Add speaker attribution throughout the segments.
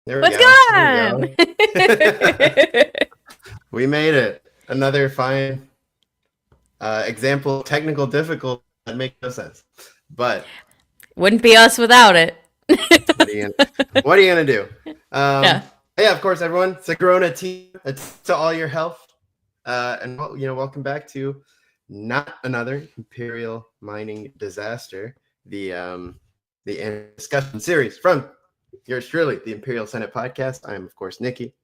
Speaker 1: There we
Speaker 2: What's
Speaker 1: go.
Speaker 2: going
Speaker 1: There
Speaker 2: on?
Speaker 1: we go. We made it. Another fine example of technical difficulty that makes no sense. But
Speaker 2: Wouldn't be us without it.
Speaker 1: what are you gonna do?
Speaker 2: Yeah.
Speaker 1: Yeah, of course, everyone. It's a Corona team. It's to all your health. And welcome back to not another Imperial mining disaster. The discussion series from yours truly, the Imperial Senate Podcast. I'm of course Nicky.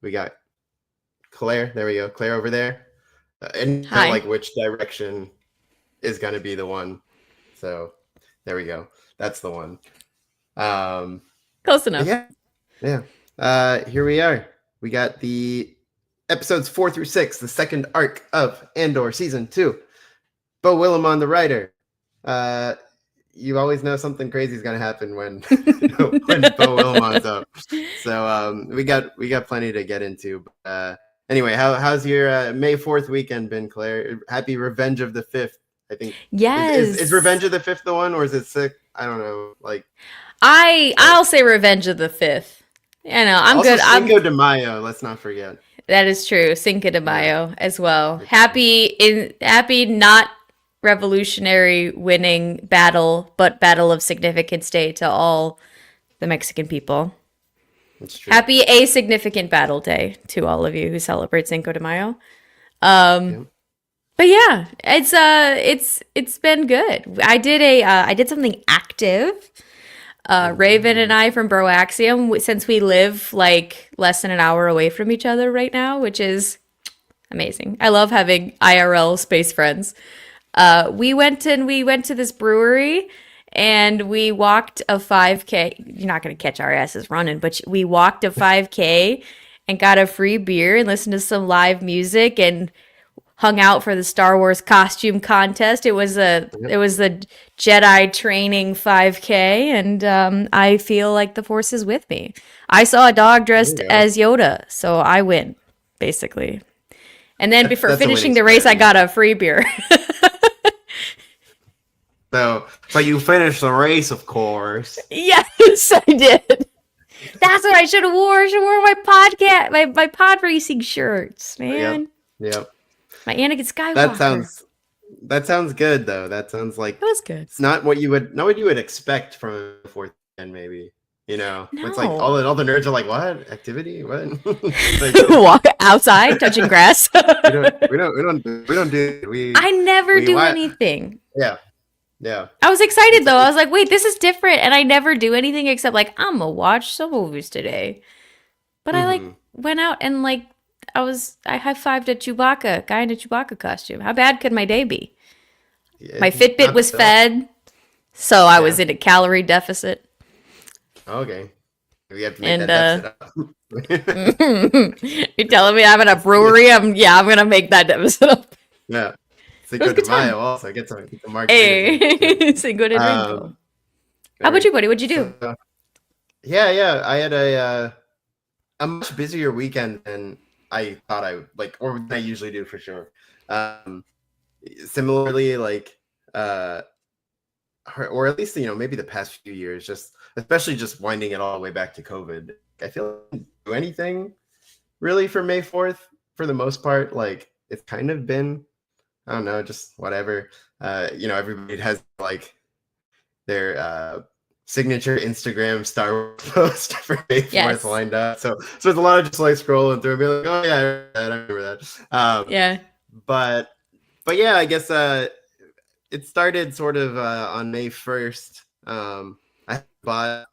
Speaker 1: We got Claire. There we go. Claire over there. And
Speaker 2: Hi.
Speaker 1: like which direction is gonna be the one. So there we go. That's the one.
Speaker 2: Close enough.
Speaker 1: Yeah. Here we are. We got the episodes 4 through 6, the second arc of Andor season 2. Bo Willimon, the writer. You always know something crazy is gonna happen when when Bo Willimon's up. So we got plenty to get into. Anyway, how's your May 4th weekend been, Claire? Happy Revenge of the 5th. I think.
Speaker 2: Yes.
Speaker 1: Is Revenge of the 5th the one, or is it 6? I don't know. Like
Speaker 2: I'll say Revenge of the 5th. You know, I'm
Speaker 1: also
Speaker 2: good.
Speaker 1: Cinco de Mayo. Let's not forget.
Speaker 2: That is true. Cinco de Mayo as well. Happy not revolutionary winning battle, but battle of significance day to all the Mexican people.
Speaker 1: That's true.
Speaker 2: Happy a significant battle day to all of you who celebrate Cinco de Mayo. But yeah, it's been good. I did something active. Raven and I from Broaxium, since we live like less than an hour away from each other right now, which is amazing. I love having IRL space friends. We went to this brewery and we walked a 5K. You're not going to catch our asses running, but we walked a 5K and got a free beer and listened to some live music and hung out for the Star Wars costume contest. It was the Jedi training 5K, and I feel like the Force is with me. I saw a dog dressed as Yoda, so I win, basically. And then before finishing the race, I got a free beer.
Speaker 1: So you finished the race, of course.
Speaker 2: Yes, I did. That's what I should have wore. I should have worn my pod racing shirts, man.
Speaker 1: Yep.
Speaker 2: My Anakin Skywalker.
Speaker 1: That sounds good though. That sounds like
Speaker 2: it was good.
Speaker 1: It's not what you would expect from a 4th gen, maybe. You know,
Speaker 2: No.
Speaker 1: It's like all the nerds are like, what activity? What?
Speaker 2: Like, walk outside, touching grass.
Speaker 1: we don't do.
Speaker 2: I never do anything.
Speaker 1: Yeah.
Speaker 2: I was excited though. I was like, wait, this is different, and I never do anything except like I'm gonna watch some movies today. But I like went out and like I high-fived a Chewbacca guy in a Chewbacca costume. How bad could my day be?
Speaker 1: Yeah,
Speaker 2: My Fitbit was fed, so I was in a calorie deficit.
Speaker 1: Okay. We have to make that deficit up.
Speaker 2: You're telling me I'm at a brewery? I'm gonna make that deficit up.
Speaker 1: Yeah. Cinco de Mayo also. Get some mark.
Speaker 2: Hey, Cinco de Mayo. How about you, buddy? What'd you do?
Speaker 1: Yeah. I had a much busier weekend than I thought I would, like, or than I usually do for sure. Similarly, like, or at least, maybe the past few years, especially winding it all the way back to COVID. I feel like I didn't do anything really for May 4th for the most part. Like, it's kind of been, I don't know, just whatever. Everybody has like their signature Instagram Star Wars post for May 4th lined up. So there's a lot of just like scrolling through and be like, oh yeah, I remember that.
Speaker 2: Yeah.
Speaker 1: But yeah, I guess it started sort of on May 1st. I haven't bought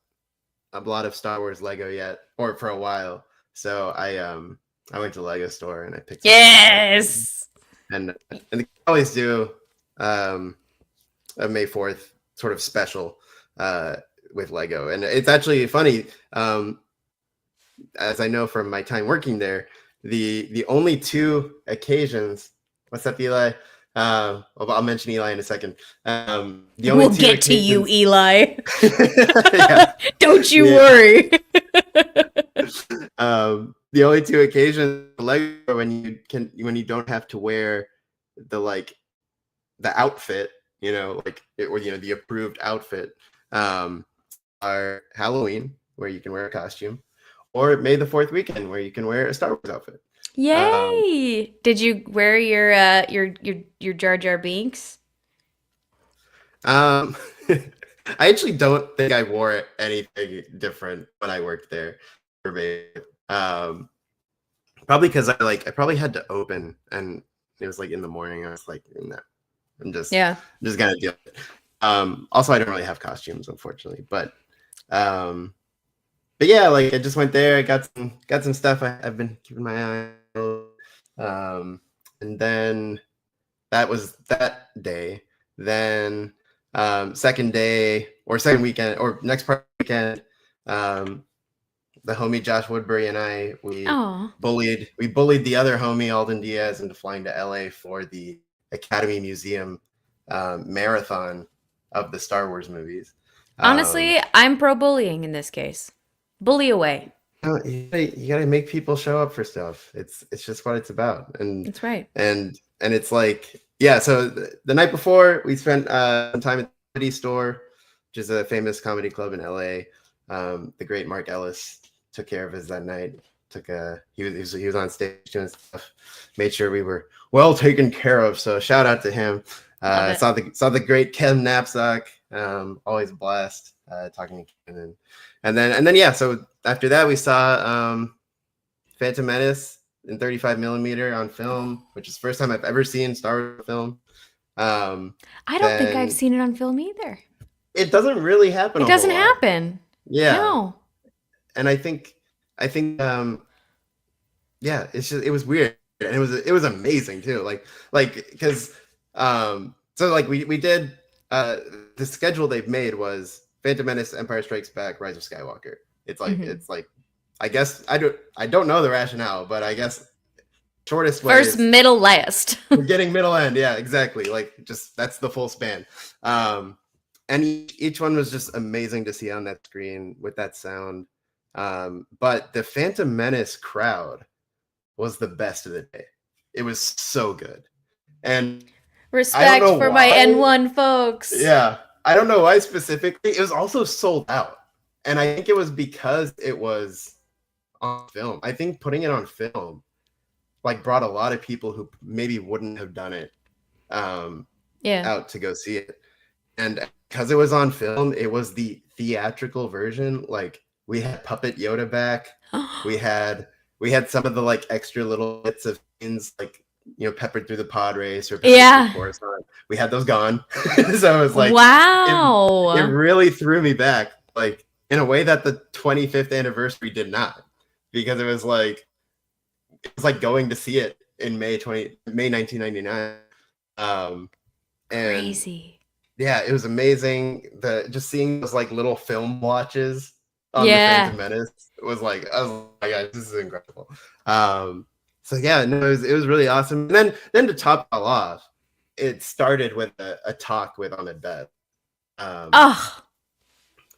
Speaker 1: a lot of Star Wars Lego yet, or for a while. So I went to Lego store and I picked
Speaker 2: Yes.
Speaker 1: And they always do a May 4th sort of special with Lego. And it's actually funny, as I know from my time working there, the only 2 occasions, what's up, Eli? I'll mention Eli in a second.
Speaker 2: We'll get to you, Eli. Don't you worry.
Speaker 1: The only 2 occasions Lego when you don't have to wear the outfit, the approved outfit, are Halloween, where you can wear a costume, or May the 4th weekend where you can wear a Star Wars outfit.
Speaker 2: Yay! Did you wear your Jar Jar Binks?
Speaker 1: I actually don't think I wore anything different when I worked there for me. Probably because I probably had to open and it was like in the morning. I was like, no, I'm just gonna deal with it. Also, I don't really have costumes, unfortunately, but yeah, like I just went there. I got some stuff I've been keeping my eye on. And then that was that day. Then second day or second weekend or next part weekend, the homie Josh Woodbury and I we bullied the other homie Alden Diaz into flying to LA for the Academy Museum marathon of the Star Wars movies.
Speaker 2: Honestly, I'm pro bullying in this case. Bully away.
Speaker 1: You gotta make people show up for stuff. It's just what it's about. And
Speaker 2: that's right.
Speaker 1: And it's like, yeah. So the night before, we spent some time at the Comedy Store, which is a famous comedy club in LA. The great Mark Ellis took care of us that night. He was on stage doing stuff. Made sure we were well taken care of. So shout out to him. Saw the great Ken Knapsack. Always a blast talking to Ken. And then yeah. So after that, we saw Phantom Menace in 35mm on film, which is the first time I've ever seen Star Wars film.
Speaker 2: I don't think I've seen it on film either.
Speaker 1: It doesn't really happen.
Speaker 2: It doesn't happen.
Speaker 1: Yeah.
Speaker 2: No.
Speaker 1: And I think yeah, it was weird, and it was amazing too. Like because so like we did the schedule they've made was Phantom Menace, Empire Strikes Back, Rise of Skywalker. It's like I guess I don't know the rationale, but I guess shortest way
Speaker 2: first, middle, last.
Speaker 1: We're getting middle end. Yeah, exactly. Like just that's the full span. And each one was just amazing to see on that screen with that sound. But the Phantom Menace crowd was the best of the day. It was so good. And
Speaker 2: respect for my N1 folks.
Speaker 1: Yeah. I don't know why specifically. It was also sold out. And I think it was because it was on film. I think putting it on film like brought a lot of people who maybe wouldn't have done it out to go see it. And because it was on film, it was the theatrical version. Like we had Puppet Yoda back. we had some of the like extra little bits of scenes, like peppered through the pod race or we had those gone. So it was like, wow, it really threw me back, like in a way that the 25th anniversary did not, because it was like going to see it in May 1999. And
Speaker 2: crazy.
Speaker 1: Yeah, it was amazing. Just seeing those like little film watches on the Phantom Menace was like, oh my god, this is incredible. So yeah, no, it was really awesome. And then to top it all off, it started with a talk with Ahmed Best.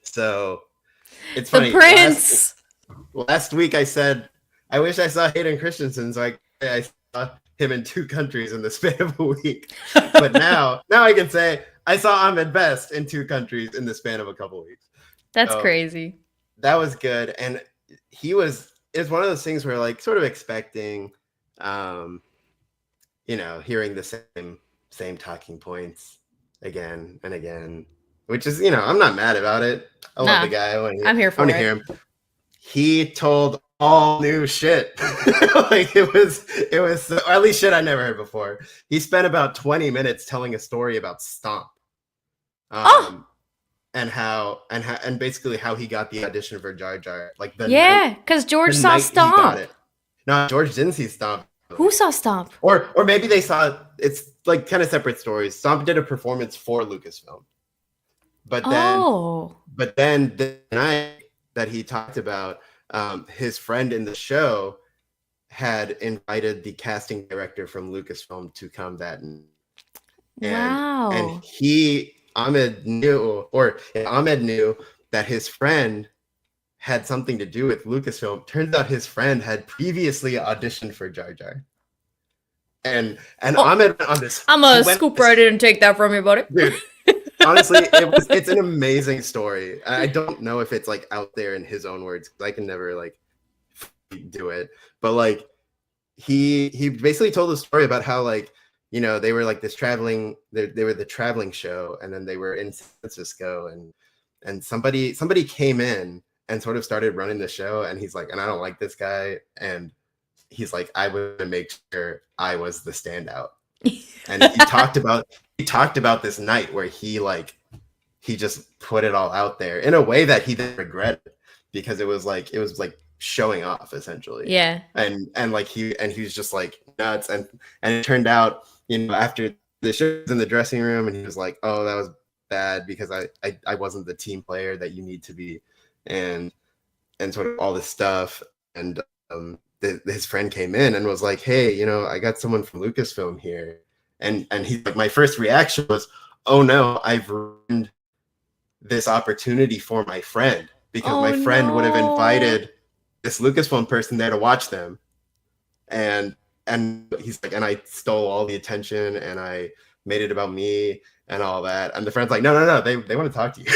Speaker 1: So it's funny.
Speaker 2: The Prince.
Speaker 1: Last week I said I wish I saw Hayden Christensen, so I saw him in 2 countries in the span of a week. But now I can say I saw Ahmed Best in 2 countries in the span of a couple of weeks.
Speaker 2: That's crazy.
Speaker 1: That was good. And it's one of those things where like sort of expecting, hearing the same talking points again and again, which is, I'm not mad about it. I love the guy.
Speaker 2: I'm here for it.
Speaker 1: Hear him. He told all new shit. Like it was or at least shit I never heard before. He spent about 20 minutes telling a story about Stomp. And basically how he got the audition for Jar Jar. Like
Speaker 2: because George saw Stomp.
Speaker 1: No, George didn't see Stomp.
Speaker 2: Who saw Stomp? Or
Speaker 1: maybe they saw. It's like kind of separate stories. Stomp did a performance for Lucasfilm, but then the night that he talked about, his friend in the show had invited the casting director from Lucasfilm to come that night. And Ahmed knew that his friend had something to do with Lucasfilm. Turns out his friend had previously auditioned for Jar Jar. And Ahmed on this.
Speaker 2: I'm gonna scoop right in and take that from you, buddy.
Speaker 1: Dude, honestly, it's an amazing story. I don't know if it's like out there in his own words, because I can never like do it, but like he basically told a story about how like, you know, they were like this traveling, they were the traveling show, and then they were in San Francisco, and somebody came in and sort of started running the show, and he's like, and I don't like this guy, and he's like, I would make sure I was the standout. And he talked about this night where he just put it all out there in a way that he didn't regret it, because it was like showing off essentially.
Speaker 2: Yeah.
Speaker 1: And like he was just like nuts, and it turned out, you know, after the show was in the dressing room, and he was like, oh, that was bad because I wasn't the team player that you need to be, and sort of all this stuff. And his friend came in and was like, hey, you know, I got someone from Lucasfilm here, and he's like, my first reaction was, oh no, I've ruined this opportunity for my friend, because my friend would have invited this Lucasfilm person there to watch them, and he's like, and I stole all the attention and I made it about me and all that. And the friend's like, no, they want to talk to you.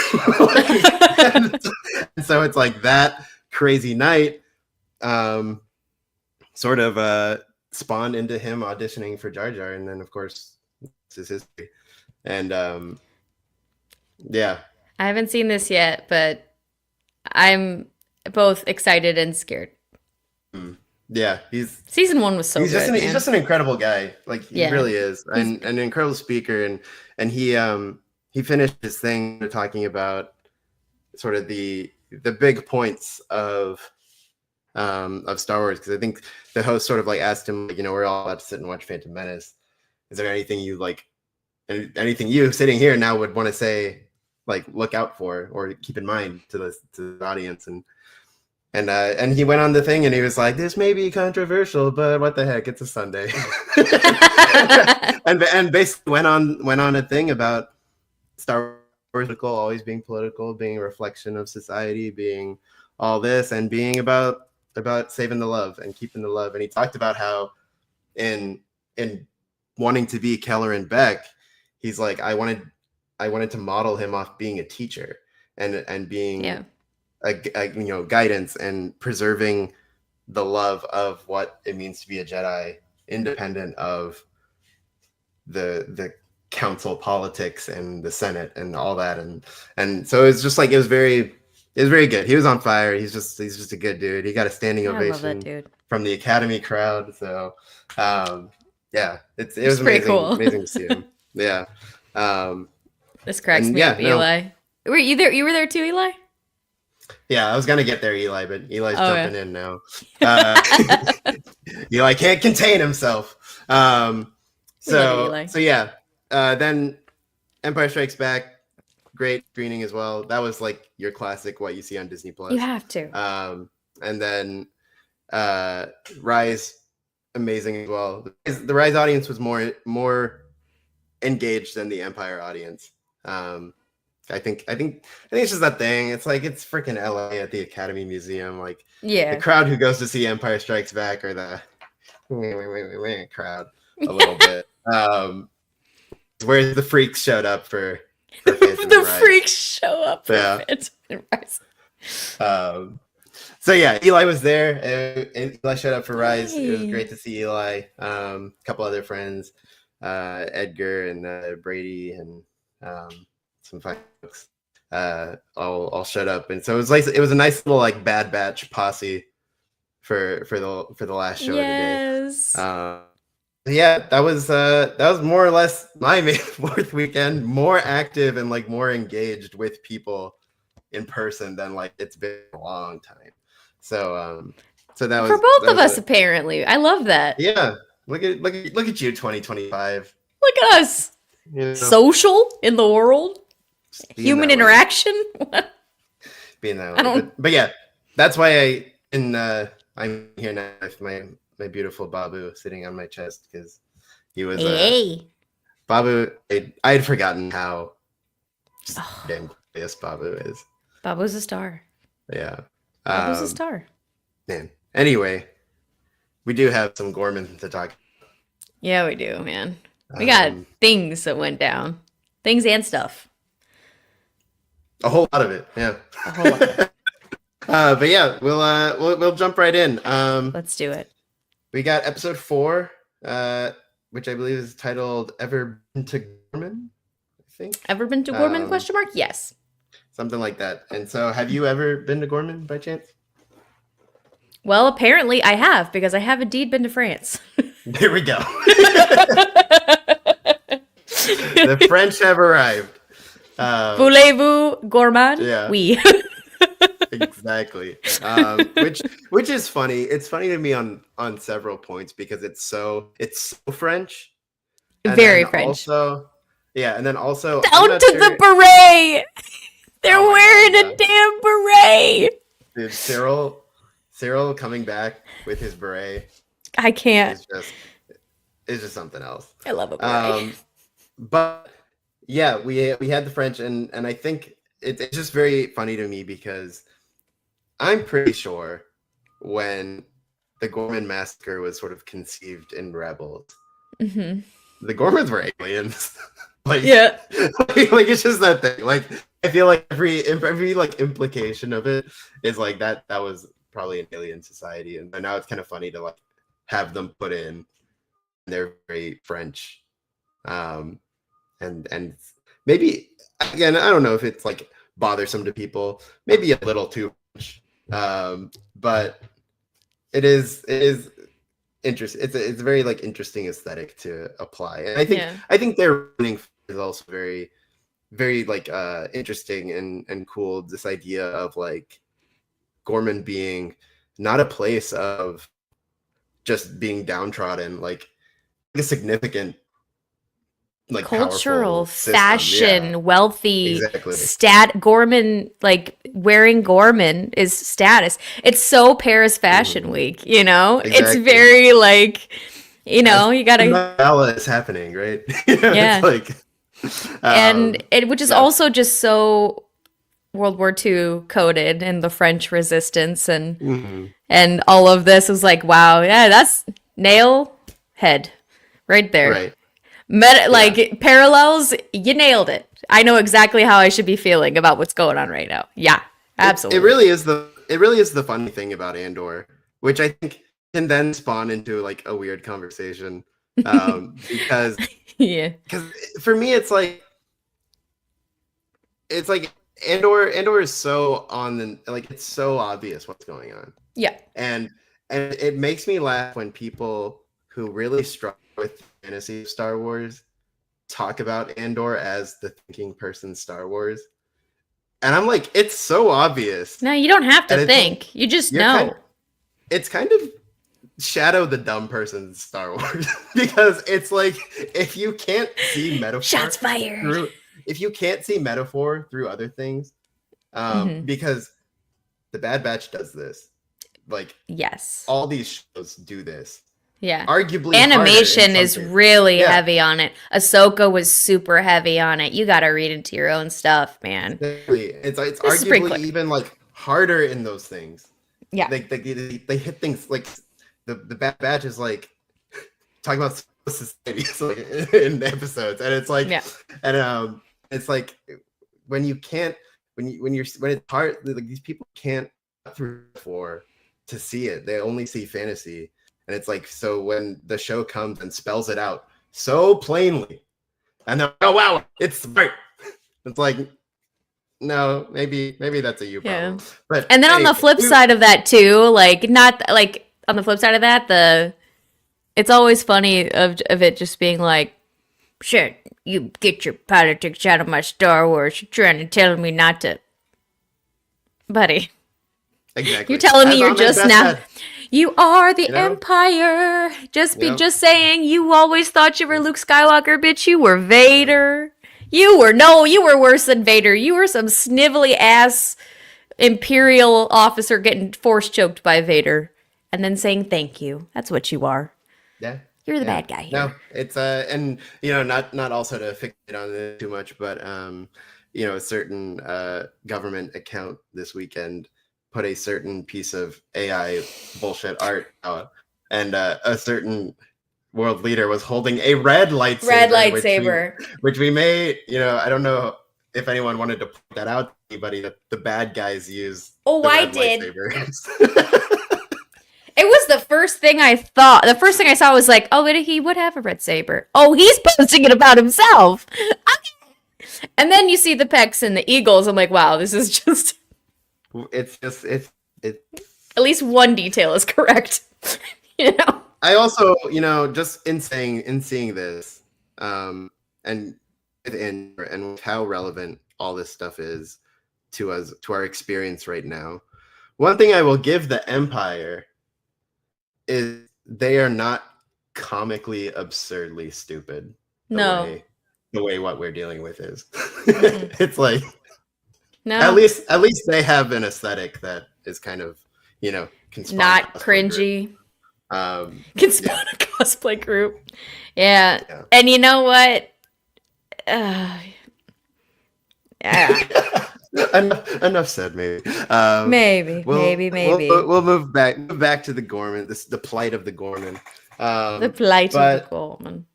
Speaker 1: and so it's like that crazy night sort of spawned into him auditioning for Jar Jar, and then of course it's his history. And yeah,
Speaker 2: I haven't seen this yet, but I'm both excited and scared.
Speaker 1: Yeah,
Speaker 2: season 1 was so
Speaker 1: he's
Speaker 2: good.
Speaker 1: He's just an incredible guy. Like he really is, and an incredible speaker. And he finished his thing talking about sort of the big points of Star Wars, because I think the host sort of like asked him, like, you know, we're all about to sit and watch Phantom Menace. Is there anything you like, anything you sitting here now would want to say, like, look out for or keep in mind to the audience? And he went on the thing and he was like, this may be controversial, but what the heck, it's a Sunday. and basically went on a thing about Star Wars always being political, being a reflection of society, being all this, and being about saving the love and keeping the love. And he talked about how in wanting to be Keller and Beck, he's like, I wanted to model him off being a teacher and being a you know, guidance and preserving the love of what it means to be a Jedi, independent of the council politics and the Senate and all that. And so it's just like, it was very good. He was on fire. He's just a good dude. He got a standing ovation from the Academy crowd. So yeah, it was amazing, cool. Amazing to see him. Yeah.
Speaker 2: This cracks me up, Eli. Were you there? You were there too, Eli?
Speaker 1: Yeah, I was gonna get there, Eli, but Eli's jumping in now. Eli can't contain himself. So yeah. Then Empire Strikes Back, great screening as well. That was like your classic, what you see on Disney Plus.
Speaker 2: You have to.
Speaker 1: And then Rise, amazing as well. The Rise audience was more engaged than the Empire audience. I think it's just that thing. It's like, it's freaking LA at the Academy Museum. Like, the crowd who goes to see Empire Strikes Back are the crowd a little bit. Where the freaks showed up for
Speaker 2: the freaks show up for Phantom Rise.
Speaker 1: So yeah, Eli was there. Eli showed up for Rise. It was great to see Eli. A couple other friends, Edgar and Brady, and some fine folks all showed up. And so it was a nice little like Bad Batch posse for the last show of the day. Yeah, that was more or less my May 4th weekend. More active and like more engaged with people in person than like it's been a long time. So that was
Speaker 2: for both of us apparently. I love that.
Speaker 1: Yeah, look at you, 2025.
Speaker 2: Look at us, you know, social in the world, human interaction.
Speaker 1: Being that way, but yeah, that's why I'm here now with my beautiful Babu sitting on my chest, because he was Babu. I had forgotten how damn glorious Babu is.
Speaker 2: Babu's a star.
Speaker 1: Yeah,
Speaker 2: Babu's a star.
Speaker 1: Man. Anyway, we do have some Gorman to talk.
Speaker 2: Yeah, we do, man. We got things that went down, things and stuff.
Speaker 1: A whole lot of it, yeah.
Speaker 2: A whole lot.
Speaker 1: But yeah, we'll jump right in.
Speaker 2: Let's do it.
Speaker 1: We got episode 4, which I believe is titled "Ever Been to Gorman?" I think.
Speaker 2: Ever been to Gorman? Question mark. Yes.
Speaker 1: Something like that. And so, have you ever been to Gorman by chance?
Speaker 2: Well, apparently I have, because I have indeed been to France.
Speaker 1: There we go. The French have arrived.
Speaker 2: Voulez-vous gourmand?
Speaker 1: Yeah.
Speaker 2: Oui.
Speaker 1: Exactly. Which is funny. It's funny to me on several points because it's so French. And
Speaker 2: Very French.
Speaker 1: Also, yeah, and then also
Speaker 2: down to the beret. They're wearing a damn beret.
Speaker 1: Dude, Cyril coming back with his beret.
Speaker 2: I can't.
Speaker 1: It's just something else.
Speaker 2: I love a beret.
Speaker 1: But yeah, we had the French, and I think it's just very funny to me because I'm pretty sure when the Gorman massacre was sort of conceived in Rebels, the Gormans were aliens.
Speaker 2: Yeah,
Speaker 1: like it's just that thing. Like I feel like every like implication of it is like that was probably an alien society, and now it's kind of funny to like have them put in. They're very French, and maybe again I don't know if it's like bothersome to people, maybe a little too much, but it is interesting. It's a very like interesting aesthetic to apply, and I think their running is also very very like interesting and cool. This idea of like Gorman being not a place of just being downtrodden, like a significant like
Speaker 2: cultural
Speaker 1: system.
Speaker 2: fashion, wealthy,
Speaker 1: exactly.
Speaker 2: Gorman, like wearing Gorman is status. It's so Paris Fashion Week, you know.
Speaker 1: Exactly.
Speaker 2: It's very like, you know, you gotta.
Speaker 1: Novella is happening, right?
Speaker 2: Yeah.
Speaker 1: It's like,
Speaker 2: and which is also just so World War II coded and the French resistance and all of this is like, wow, yeah, that's nail head right there.
Speaker 1: Right.
Speaker 2: Like parallels, you nailed it. I know exactly how I should be feeling about what's going on right now. Yeah, absolutely.
Speaker 1: It really is the funny thing about Andor, which I think can then spawn into like a weird conversation, because for me it's like Andor is so on the like it's so obvious what's going on.
Speaker 2: Yeah,
Speaker 1: and it makes me laugh when people who really struggle with fantasy of Star Wars talk about Andor as the thinking person's Star Wars. And I'm like, it's so obvious.
Speaker 2: No, you don't have to think. You just know.
Speaker 1: It's kind of shadow the dumb person's Star Wars. Because it's like, if you can't see metaphor.
Speaker 2: Shots fired.
Speaker 1: If you can't see metaphor through other things, because the Bad Batch does this. Like,
Speaker 2: yes,
Speaker 1: all these shows do this.
Speaker 2: Yeah.
Speaker 1: Arguably
Speaker 2: animation is really heavy on it. Ahsoka was super heavy on it. You got to read into your own stuff, man.
Speaker 1: It's arguably even like harder in those things.
Speaker 2: Yeah.
Speaker 1: They hit things like the Bad Batch is like talking about society like, in episodes, and it's like and it's like when it's hard, like these people can't through for to see it. They only see fantasy. And it's like, so when the show comes and spells it out so plainly, and they're like, oh wow, it's smart. It's like, no, maybe that's a you problem. But
Speaker 2: and then on the flip side of that too, like not like on the flip side of that, it's always funny of it just being like, shit, you get your politics out of my Star Wars. You're trying to tell me not to, buddy.
Speaker 1: Exactly.
Speaker 2: You're telling me you're just now. You are the Empire. Just saying. You always thought you were Luke Skywalker, bitch. You were Vader. You were worse than Vader. You were some snivelly ass Imperial officer getting force choked by Vader, and then saying thank you. That's what you are.
Speaker 1: Yeah.
Speaker 2: You're the bad guy here.
Speaker 1: No, it's and not also to fixate on it too much, but a certain government account this weekend put a certain piece of AI bullshit art out, and a certain world leader was holding a red lightsaber.
Speaker 2: Red lightsaber.
Speaker 1: Which we may, I don't know if anyone wanted to point that out to anybody, that the bad guys use
Speaker 2: Oh,
Speaker 1: the
Speaker 2: I
Speaker 1: red
Speaker 2: did.
Speaker 1: lightsabers.
Speaker 2: It was the first thing I thought. The first thing I saw was like, oh, he would have a red saber. Oh, he's posting it about himself. And then you see the pecs and the eagles. I'm like, wow, this is just
Speaker 1: it's
Speaker 2: at least one detail is correct. You know.
Speaker 1: I also, just in seeing this, and with how relevant all this stuff is to us, to our experience right now. One thing I will give the Empire is they are not comically absurdly stupid.
Speaker 2: No.
Speaker 1: The way what we're dealing with is.
Speaker 2: Mm-mm.
Speaker 1: It's like
Speaker 2: No.
Speaker 1: at least they have an aesthetic that is kind of, can spawn
Speaker 2: Not
Speaker 1: a cosplay
Speaker 2: cringy.
Speaker 1: group.
Speaker 2: Can spawn
Speaker 1: Yeah.
Speaker 2: a cosplay group. Yeah.
Speaker 1: Yeah.
Speaker 2: And you know what? Yeah.
Speaker 1: Enough said. Maybe.
Speaker 2: Maybe.
Speaker 1: We'll move back to the Gorman. The plight of the Gorman.
Speaker 2: The plight of the Gorman.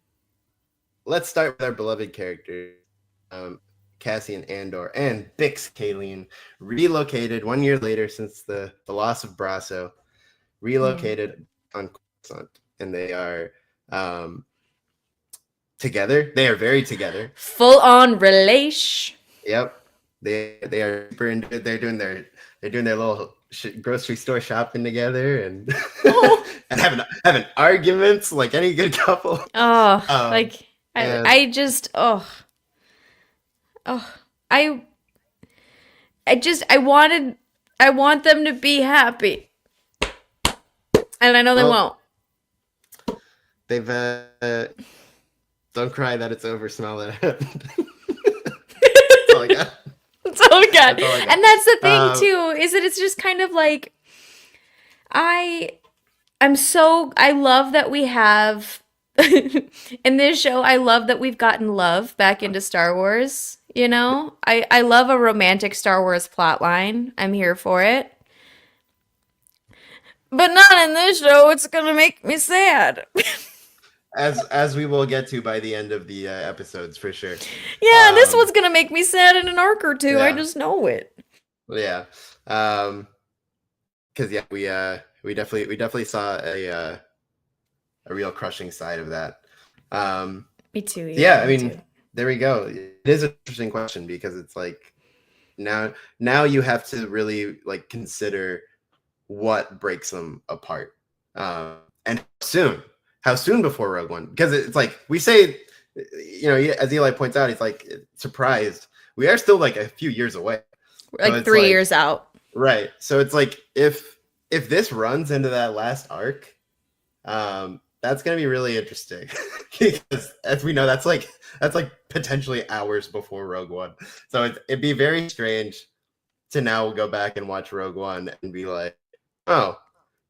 Speaker 1: Let's start with our beloved characters, Cassian Andor and Bix Kayleen, relocated 1 year later since the loss of Brasso, relocated on Coruscant, and they are together. They are very together.
Speaker 2: Full on relation.
Speaker 1: Yep. They are super into it. They're doing their little grocery store shopping together and and having arguments like any good couple.
Speaker 2: Oh, I want them to be happy, and I know they won't.
Speaker 1: They've don't cry that it's over. Smile that it happened. That's all I got.
Speaker 2: That's all we got. And that's the thing too, is that it's just kind of like I love that we have in this show, I love that we've gotten love back into Star Wars, I love a romantic Star Wars plotline. I'm here for it. But not in this show, it's gonna make me sad.
Speaker 1: As we will get to by the end of the episodes, for sure.
Speaker 2: Yeah, this one's gonna make me sad in an arc or two.
Speaker 1: Yeah.
Speaker 2: I just know it.
Speaker 1: Yeah, because we definitely saw a real crushing side of that.
Speaker 2: Me too.
Speaker 1: Yeah, I mean, there we go. It is an interesting question because it's like now you have to really like consider what breaks them apart, and how soon before Rogue One, because it's like we say, as Eli points out, he's like surprised. We are still like a few years away.
Speaker 2: We're like 3 years out.
Speaker 1: Right. So it's like if this runs into that last arc, that's gonna be really interesting. Because as we know, that's like potentially hours before Rogue One. So it'd be very strange to now go back and watch Rogue One and be like, oh,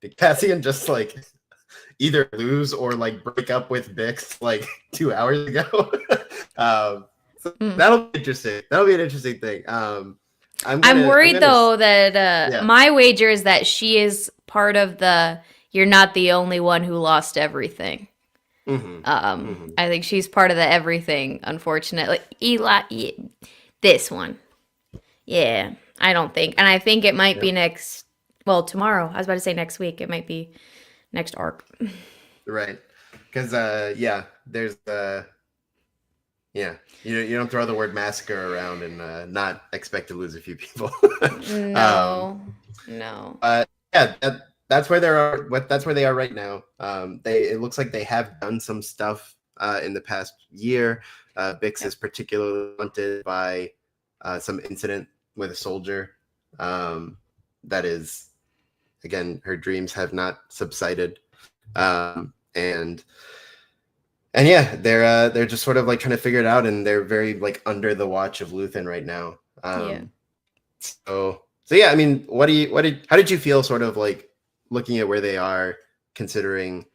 Speaker 1: did Cassian just like either lose or like break up with Bix like 2 hours ago? That'll be interesting. That'll be an interesting thing.
Speaker 2: I'm worried though that my wager is that she is part of the "you're not the only one who lost everything." I think she's part of the everything. Unfortunately, Eli, this one, yeah, I don't think, and I think it might be next. Well, tomorrow. I was about to say next week. It might be next arc. Right,
Speaker 1: because there's you don't throw the word massacre around and not expect to lose a few people.
Speaker 2: No.
Speaker 1: That's where they are right now. It looks like they have done some stuff in the past year. Bix is particularly haunted by some incident with a soldier. That is, again, her dreams have not subsided, and yeah, they're just sort of like trying to figure it out, and they're very like under the watch of Luthen right now. So yeah, I mean, how did you feel sort of like looking at where they are, considering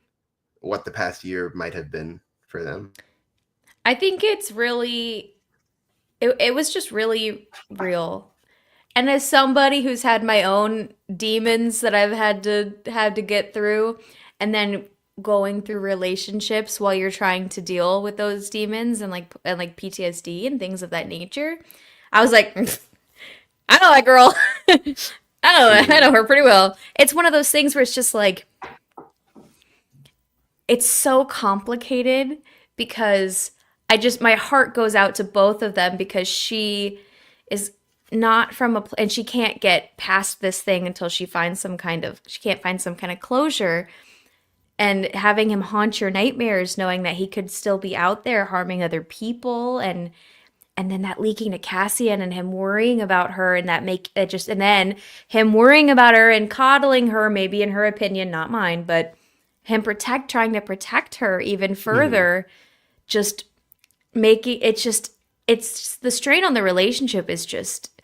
Speaker 1: what the past year might have been for them?
Speaker 2: I think it's really, it was just really real. And as somebody who's had my own demons that I've had to get through, and then going through relationships while you're trying to deal with those demons and like PTSD and things of that nature, I was like, I know that girl. I know her pretty well. It's one of those things where it's just like, it's so complicated because my heart goes out to both of them because she is not from and she can't get past this thing until she can't find some kind of closure. And having him haunt your nightmares, knowing that he could still be out there harming other people, and then that leaking to Cassian and him worrying about her, and and then him worrying about her and coddling her, maybe in her opinion, not mine, but him trying to protect her even further, just making it's the strain on the relationship is just,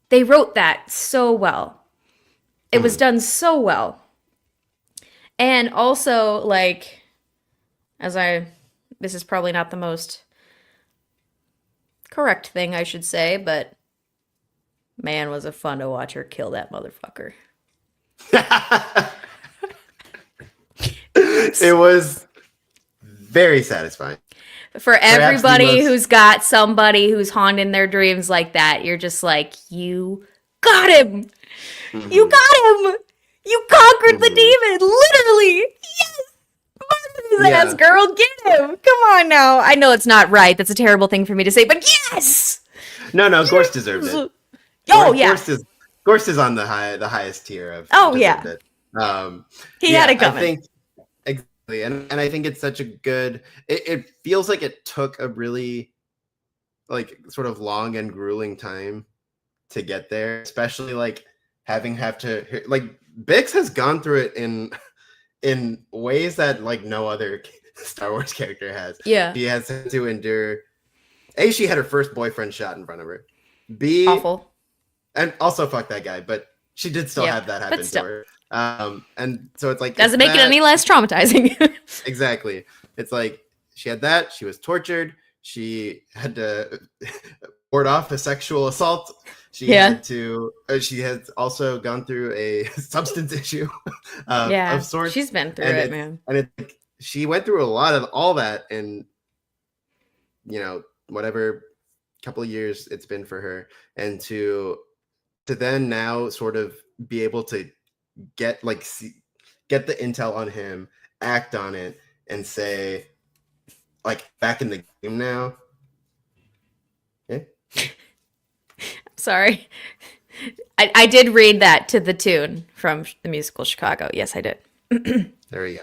Speaker 2: they wrote that so well. It was done so well. And also, like, this is probably not the most correct thing I should say, but man, was it fun to watch her kill that motherfucker.
Speaker 1: It was very satisfying.
Speaker 2: For everybody who's got somebody who's haunting their dreams like that, you're just like, you got him! Mm-hmm. You got him! You conquered the demon! Literally! Yes! Mark his ass, girl! Get him! Come on now! I know it's not right. That's a terrible thing for me to say, but yes!
Speaker 1: No, Gorse deserved it.
Speaker 2: Oh, yeah.
Speaker 1: Gorse is on the highest tier of.
Speaker 2: Oh, yeah.
Speaker 1: It.
Speaker 2: He had it coming.
Speaker 1: I think, exactly. And I think it's such a good. It feels like it took a really, like, sort of long and grueling time to get there, especially like have to like Bix has gone through it in ways that like no other Star Wars character has.
Speaker 2: Yeah.
Speaker 1: She has to endure. A, she had her first boyfriend shot in front of her. B,
Speaker 2: awful.
Speaker 1: And also fuck that guy, but she did still have that happen to her. And so it's like,
Speaker 2: doesn't make it any less traumatizing.
Speaker 1: Exactly. It's like she had that. She was tortured. She had to ward off a sexual assault. She had to. She has also gone through a substance issue of sorts.
Speaker 2: She's been through it, man.
Speaker 1: And she went through a lot of all that in, whatever couple of years it's been for her, and to then now sort of be able to get the intel on him, act on it, and say, like, back in the game now. Yeah.
Speaker 2: Sorry. I did read that to the tune from the musical Chicago. Yes, I did.
Speaker 1: There we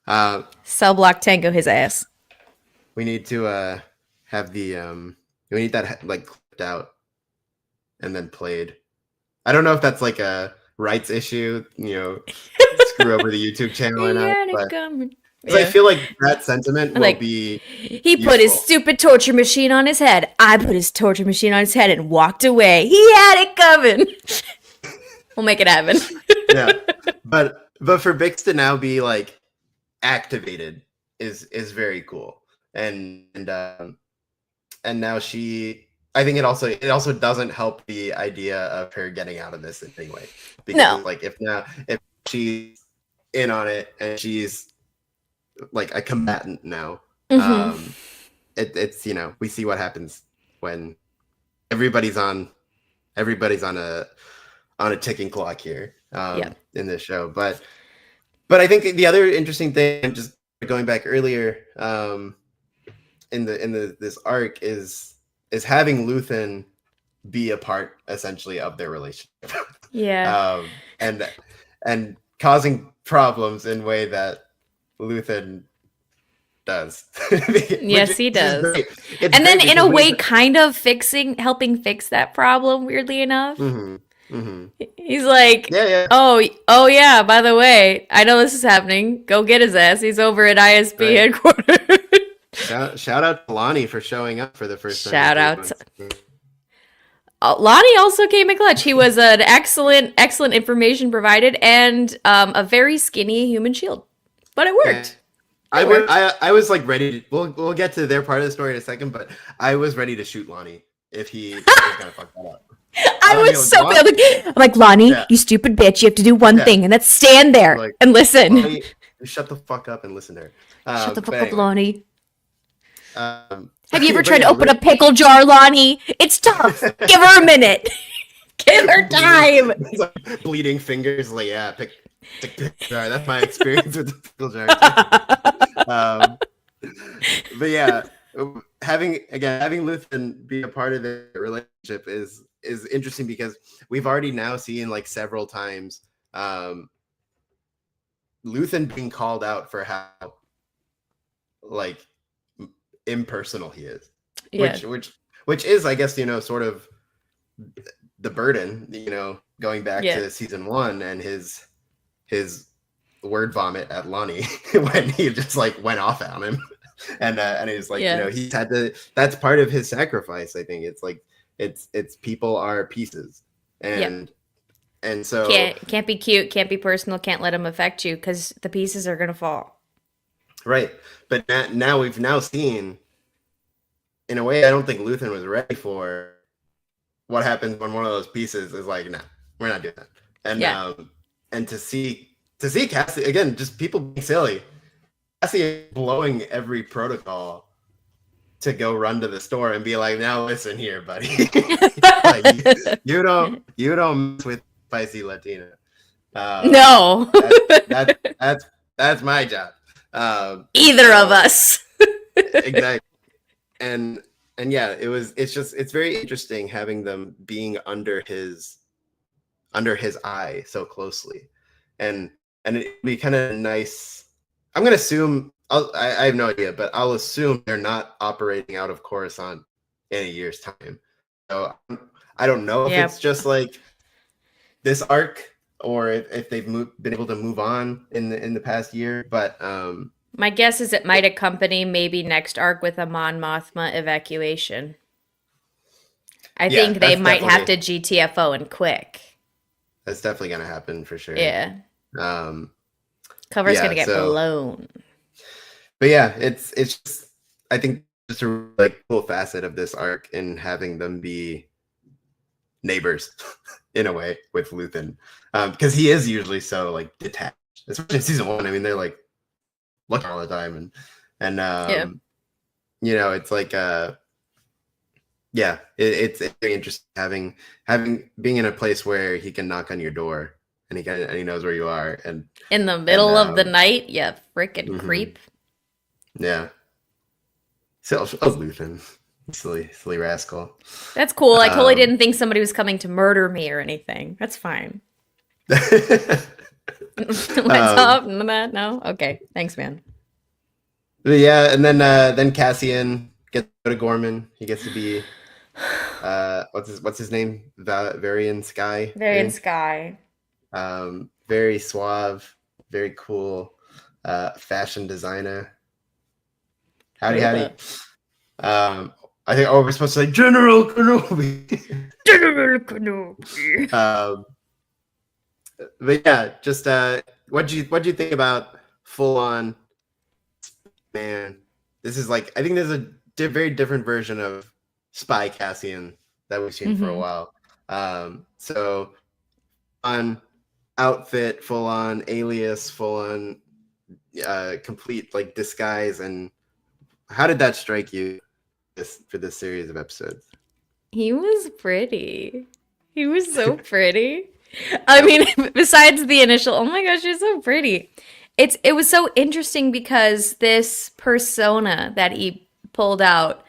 Speaker 1: go.
Speaker 2: Cell block tango his ass.
Speaker 1: We need to have the we need that like clipped out and then played. I don't know if that's like a rights issue, screw over the YouTube channel or not. But I feel like that sentiment will be
Speaker 2: he put his stupid torture machine on his head. I put his torture machine on his head and walked away. He had it coming. We'll make it happen.
Speaker 1: Yeah. But for Bix to now be like activated is very cool. And now I think it also doesn't help the idea of her getting out of this in any way. Because like if she's in on it and she's like a combatant now, it's we see what happens when everybody's on a ticking clock here in this show. But I think the other interesting thing, just going back earlier, in this arc is having Luthen be a part essentially of their relationship.
Speaker 2: Yeah.
Speaker 1: And causing problems in a way that Luthen does.
Speaker 2: Yes, he does. And then in a way kind of helping fix that problem, weirdly enough. He's like, oh yeah, by the way, I know this is happening. Go get his ass. He's over at ISB headquarters.
Speaker 1: Shout out to Lonnie for showing up for the first time.
Speaker 2: Shout out to Lonnie also came in clutch. He was an excellent information provided and a very skinny human shield. But it worked.
Speaker 1: I was like ready to, we'll get to their part of the story in a second, but I was ready to shoot Lonnie if he was gonna fuck that up.
Speaker 2: I was so bad. I'm like, Lonnie, you stupid bitch, you have to do one thing, and that's stand there and listen. Lonnie,
Speaker 1: shut the fuck up and listen to her.
Speaker 2: Shut the fuck up, Lonnie. Have you ever
Speaker 1: But
Speaker 2: tried to
Speaker 1: yeah,
Speaker 2: open a pickle jar, Lonnie? It's tough. Give her a minute. Give her time.
Speaker 1: It's like bleeding fingers. Like, yeah, pick jar. That's my experience with the pickle jar too. But yeah, having Luthen be a part of the relationship is interesting because we've already now seen like several times Luthen being called out for how like impersonal he is,
Speaker 2: Yeah.
Speaker 1: which is, I guess, sort of the burden, going back
Speaker 2: Yeah.
Speaker 1: to season 1 and his word vomit at Lonnie when he just like went off on him. And he's like,
Speaker 2: Yeah.
Speaker 1: he's had to, that's part of his sacrifice. I think it's like, it's people are pieces. And so
Speaker 2: can't be cute, can't be personal, can't let them affect you because the pieces are gonna fall.
Speaker 1: Right. But now we've seen, in a way, I don't think Luthen was ready for what happens when one of those pieces is like, nah, we're not doing that. And and to see Cassie again, just people being silly. Cassie blowing every protocol to go run to the store and be like, now listen here, buddy. Like, you don't mess with spicy Latina.
Speaker 2: No.
Speaker 1: That's my job.
Speaker 2: Either of us.
Speaker 1: Exactly. And yeah, it's very interesting having them being under his eye so closely. And it'd be kind of nice. I'm gonna assume, I have no idea, but I'll assume they're not operating out of Coruscant in a year's time. So I don't know if it's just like this arc or if they've been able to move on in the past year. But
Speaker 2: my guess is it might accompany maybe next arc with a Mon Mothma evacuation. I think they might have to GTFO and quick.
Speaker 1: That's definitely gonna happen for sure.
Speaker 2: Yeah. Cover's gonna get blown.
Speaker 1: But yeah, it's just, I think, just a like cool facet of this arc in having them be neighbors in a way with Luthen, because he is usually so like detached, especially in season 1. I mean, they're like looking all the time, and it's like it's very interesting being in a place where he can knock on your door and he knows where you are, and
Speaker 2: in the middle of the night, freaking creep.
Speaker 1: Yeah. So Luthen, silly rascal.
Speaker 2: That's cool. I totally didn't think somebody was coming to murder me or anything. That's fine. What's up? No? Okay. Thanks, man.
Speaker 1: But yeah, and then Cassian gets to go to Gorman. He gets to be what's his name? Varian Sky.
Speaker 2: Varian Sky.
Speaker 1: Very suave, very cool, fashion designer. Howdy. I think we're supposed to say General Kenobi.
Speaker 2: General Kenobi.
Speaker 1: But yeah, just what'd you think about full on? Man, this is like, I think there's a very different version of Spy Cassian that we've seen for a while. So on outfit, full on alias, full on complete like disguise. And how did that strike you for this series of episodes?
Speaker 2: He was pretty. He was so pretty. I mean, besides the initial, oh my gosh, you're so pretty. It was so interesting because this persona that he pulled out,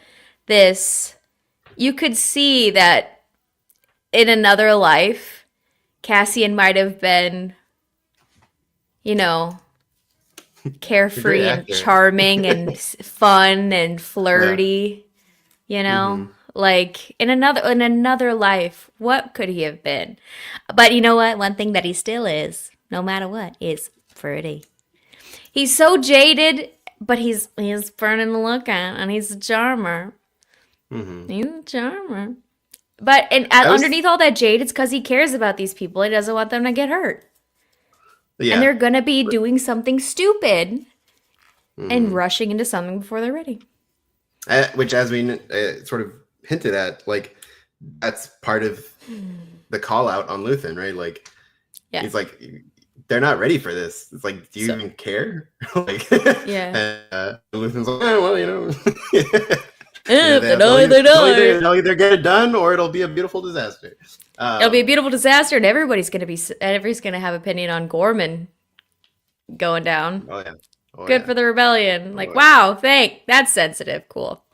Speaker 2: you could see that in another life, Cassian might have been, carefree and charming and fun and flirty, like in another life, what could he have been? But you know what? One thing that he still is, no matter what, is pretty. He's so jaded, but he's burning to look at, and he's a charmer. He's a charmer. But underneath all that jade, it's because he cares about these people. He doesn't want them to get hurt. Yeah. And they're going to be doing something stupid and rushing into something before they're ready.
Speaker 1: Which, as we sort of hinted at, like, that's part of the call out on Luthen, right? Like, he's like, they're not ready for this. It's like, do you even care? Like,
Speaker 2: yeah.
Speaker 1: And Luthen's like, oh, well, They'll either get it done or it'll be a beautiful disaster.
Speaker 2: It'll be a beautiful disaster, and everybody's gonna have opinion on Gorman going down.
Speaker 1: Oh yeah.
Speaker 2: Good for the rebellion. Like, wow, that's sensitive. Cool.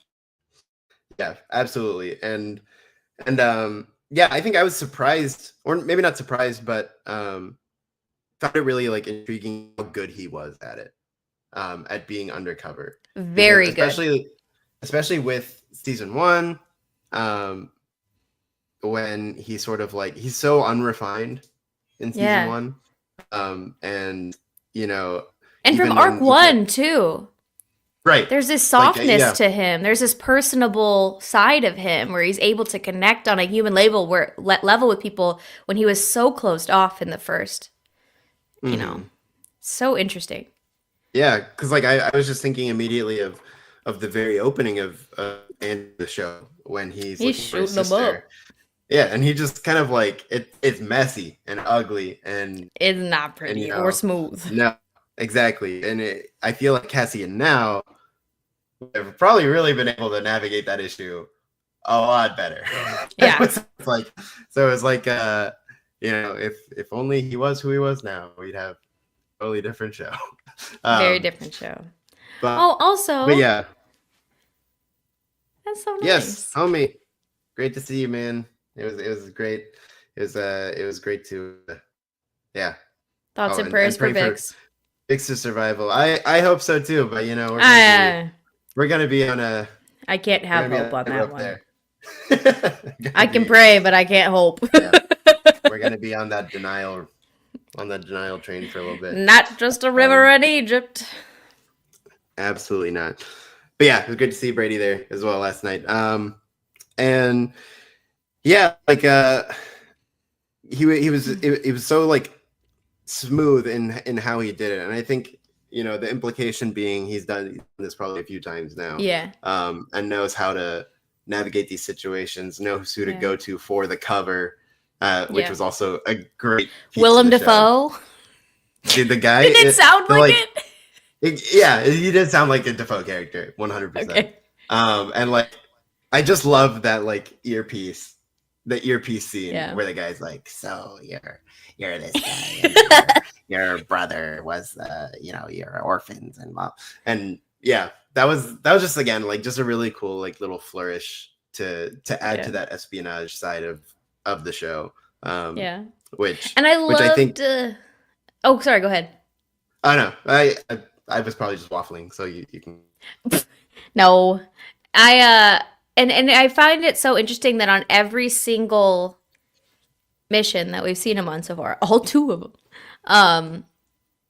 Speaker 1: Yeah, absolutely. And yeah, I think I was surprised, or maybe not surprised, but found it really like intriguing how good he was at it, at being undercover.
Speaker 2: Very good.
Speaker 1: Especially with season 1, when he's sort of like, he's so unrefined in season 1. And
Speaker 2: and from arc 1 too.
Speaker 1: Right.
Speaker 2: There's this softness to him. There's this personable side of him where he's able to connect on a human level with people when he was so closed off in the first. So interesting.
Speaker 1: Yeah, because like I was just thinking immediately of the very opening of the show when he's looking for his sister. Yeah, and he just kind of like it's messy and ugly and
Speaker 2: it's not pretty or smooth.
Speaker 1: No, exactly. And I feel like Cassian now have probably really been able to navigate that issue a lot better.
Speaker 2: Yeah.
Speaker 1: It's like if only he was who he was now, we'd have a totally different show.
Speaker 2: Very different show.
Speaker 1: But yeah.
Speaker 2: That's so nice.
Speaker 1: Yes, homie. Great to see you, man. It was great. It was great to
Speaker 2: Thoughts and prayers for Vix.
Speaker 1: Vix's survival. I hope so too, but we're gonna be on a.
Speaker 2: I can't have hope on that one. I can pray, but I can't hope.
Speaker 1: Yeah. We're gonna be on that denial train for a little bit.
Speaker 2: Not just a river in Egypt.
Speaker 1: Absolutely not. But yeah, it was good to see Brady there as well last night. And yeah, like he was so like smooth in how he did it, and I think the implication being he's done this probably a few times now.
Speaker 2: Yeah.
Speaker 1: And knows how to navigate these situations, knows who to go to for the cover, which was also a great
Speaker 2: Willem Dafoe.
Speaker 1: Dude, the guy
Speaker 2: he did sound like it.
Speaker 1: Yeah, he did sound like a Dafoe character, 100%.
Speaker 2: Okay.
Speaker 1: And like I just love that like earpiece scene where the guy's like, so you're this guy, and your brother was your orphans and yeah, that was just again like just a really cool like little flourish to add to that espionage side of the show. Which I think.
Speaker 2: Oh, sorry. Go ahead.
Speaker 1: I know. I was probably just waffling, so you can.
Speaker 2: No, and I find it so interesting that on every single mission that we've seen him on so far, all 2 of them,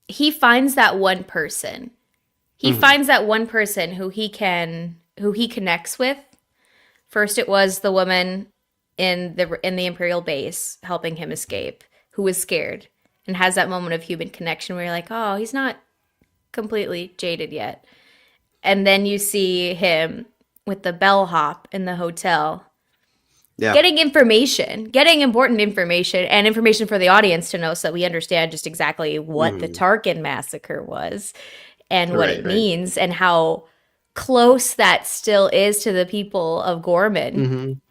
Speaker 2: he finds that one person. He finds that one person who he connects with. First, it was the woman in the Imperial base helping him escape, who was scared and has that moment of human connection where you're like, oh, he's not completely jaded yet. And then you see him with the bellhop in the hotel, getting important information and information for the audience to know so that we understand just exactly what the Tarkin massacre was and what it means and how close that still is to the people of Gorman.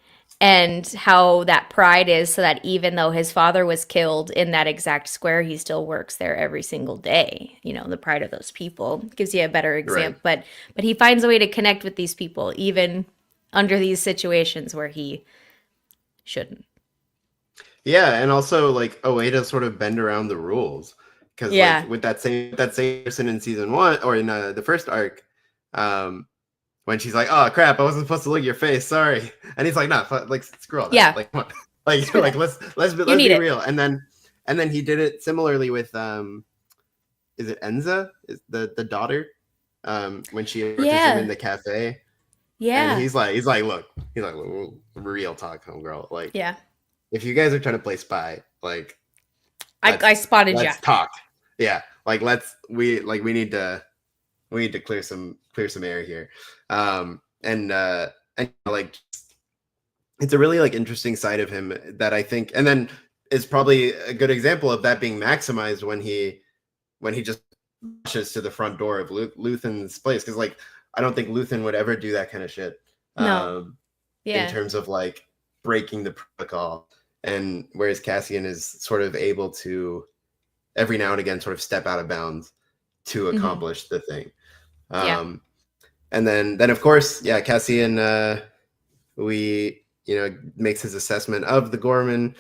Speaker 2: And how that pride is so that even though his father was killed in that exact square, he still works there every single day. The pride of those people gives you a better example. But he finds a way to connect with these people, even under these situations where he shouldn't.
Speaker 1: Yeah, and also like a way to sort of bend around the rules. Because like, with that same person in season 1 or in the first arc, when she's like, "Oh crap, I wasn't supposed to look at your face. Sorry," and he's like, "No, like screw all that.
Speaker 2: Yeah,
Speaker 1: like come on. like let's be real." And then he did it similarly with is it Enza? Is the daughter? When she approaches him in the cafe. Yeah, and he's like, look, real talk, homegirl. Like, if you guys are trying to play spy, like,
Speaker 2: I spotted you.
Speaker 1: Let's talk. Yeah, like we need to clear some air here. And like it's a really like interesting side of him that I think, and then is probably a good example of that being maximized when he just rushes to the front door of Luthen's place, because like I don't think Luthen would ever do that kind of shit
Speaker 2: No.
Speaker 1: In
Speaker 2: Yeah.
Speaker 1: terms of like breaking the protocol. And whereas Cassian is sort of able to every now and again sort of step out of bounds to accomplish the thing.
Speaker 2: Yeah.
Speaker 1: And then of course, yeah, Cassian makes his assessment of the Gorman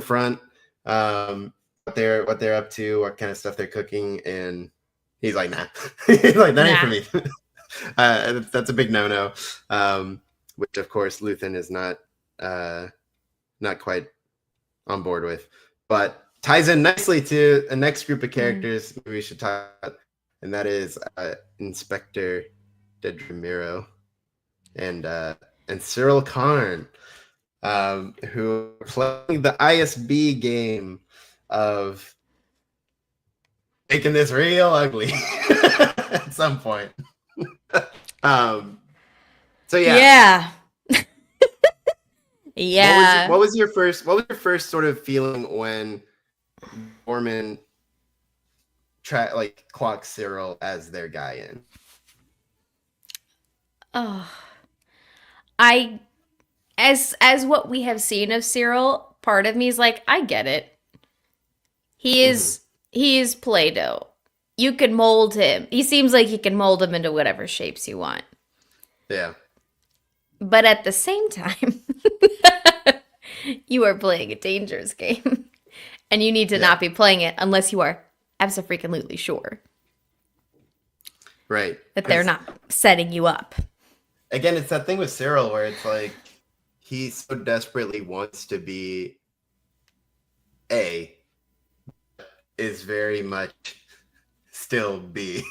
Speaker 1: front, what they're up to, what kind of stuff they're cooking, and he's like, nah. He's like, that ain't for me. That's a big no-no. Which of course Luthen is not quite on board with, but ties in nicely to the next group of characters we should talk about, and that is Inspector Dedramiro and Cyril Karn, who are playing the ISB game of making this real ugly at some point. So yeah.
Speaker 2: Yeah.
Speaker 1: What was your first sort of feeling when Gorman clocked Cyril as their guy in?
Speaker 2: Oh, as what we have seen of Cyril, part of me is like, I get it. He is Play-Doh. You can mold him. He seems like you can mold him into whatever shapes you want.
Speaker 1: Yeah.
Speaker 2: But at the same time, you are playing a dangerous game. And you need to not be playing it unless you are abso-freaking-lutely sure.
Speaker 1: Right.
Speaker 2: That they're not setting you up.
Speaker 1: Again, it's that thing with Cyril where it's like he so desperately wants to be A, is very much still B.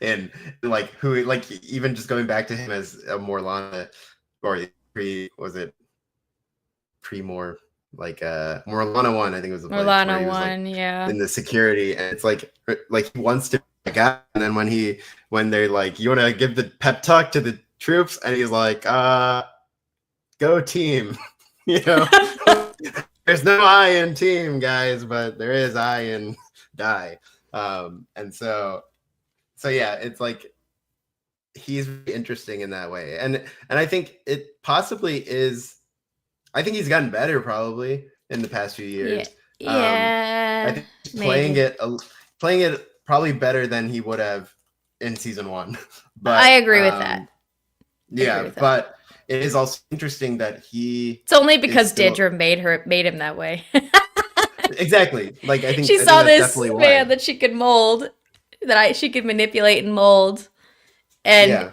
Speaker 1: And like who, like even just going back to him as a Morlana, or more like Morlana 1, I think it was the place
Speaker 2: Morlana
Speaker 1: where he was,
Speaker 2: 1,
Speaker 1: like,
Speaker 2: yeah.
Speaker 1: in the security, and it's like he wants to be a guy, and then when they're like, you want to give the pep talk to the troops, and he's like, go team. There's no I in team, guys, but there is I in die. And so yeah, it's like he's really interesting in that way, and I think it possibly is. I think he's gotten better probably in the past few years.
Speaker 2: Yeah.
Speaker 1: I think he's playing it probably better than he would have in season 1. But
Speaker 2: I agree with that.
Speaker 1: Yeah, but it is also interesting that
Speaker 2: it's only because Dedra made him that way.
Speaker 1: Exactly. Like I think
Speaker 2: she saw this man that she could mold, she could manipulate and mold, and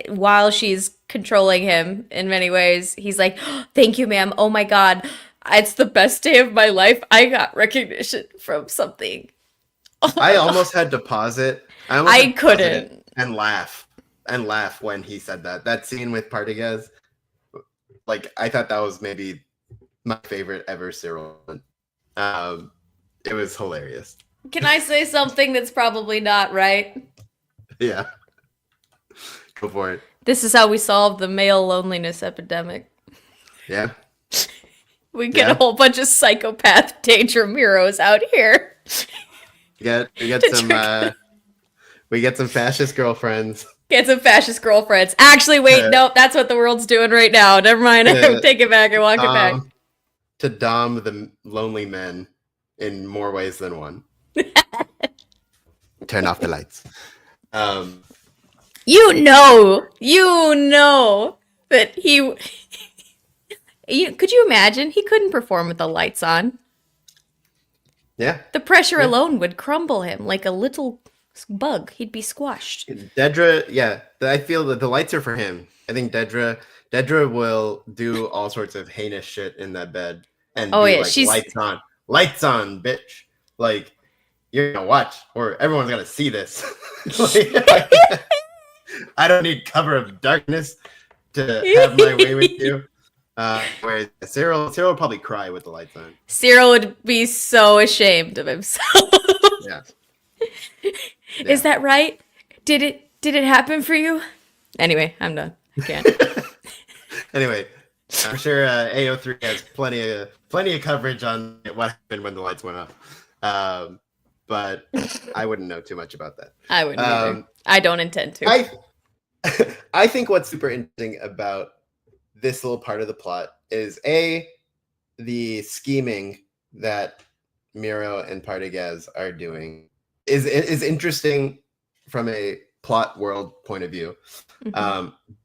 Speaker 2: while she's controlling him in many ways, he's like, oh, "Thank you, ma'am. Oh my God, it's the best day of my life. I got recognition from something."
Speaker 1: I almost had to pause it.
Speaker 2: I couldn't
Speaker 1: and laugh when he said that. That scene with Partagas, like I thought that was maybe my favorite ever Cyril. It was hilarious.
Speaker 2: Can I say something that's probably not right?
Speaker 1: Yeah. Go for it.
Speaker 2: This is how we solve the male loneliness epidemic.
Speaker 1: Yeah.
Speaker 2: We get a whole bunch of psychopath Dedra out here.
Speaker 1: We get some fascist girlfriends.
Speaker 2: Get some fascist girlfriends. Actually, wait, nope, that's what the world's doing right now. Never mind. Take it back and walk it back.
Speaker 1: To dom the lonely men in more ways than one. Turn off the lights.
Speaker 2: You know that he. Could you imagine? He couldn't perform with the lights on.
Speaker 1: Yeah.
Speaker 2: The pressure alone would crumble him like a little bug. He'd be squashed.
Speaker 1: Dedra, yeah. I feel that the lights are for him. I think Dedra will do all sorts of heinous shit in that bed and she's lights on, bitch. Like, you're gonna watch, or everyone's gonna see this. I don't need cover of darkness to have my way with you. Whereas Cyril would probably cry with the lights on.
Speaker 2: Cyril would be so ashamed of himself.
Speaker 1: Yeah.
Speaker 2: Is that right? Did it happen for you? Anyway, I'm done. I can't.
Speaker 1: Anyway, I'm sure AO3 has plenty of coverage on what happened when the lights went off. But I wouldn't know too much about that.
Speaker 2: I wouldn't either. I don't intend to.
Speaker 1: I think what's super interesting about this little part of the plot is the scheming that Miro and Partagaz are doing is interesting from a plot world point of view.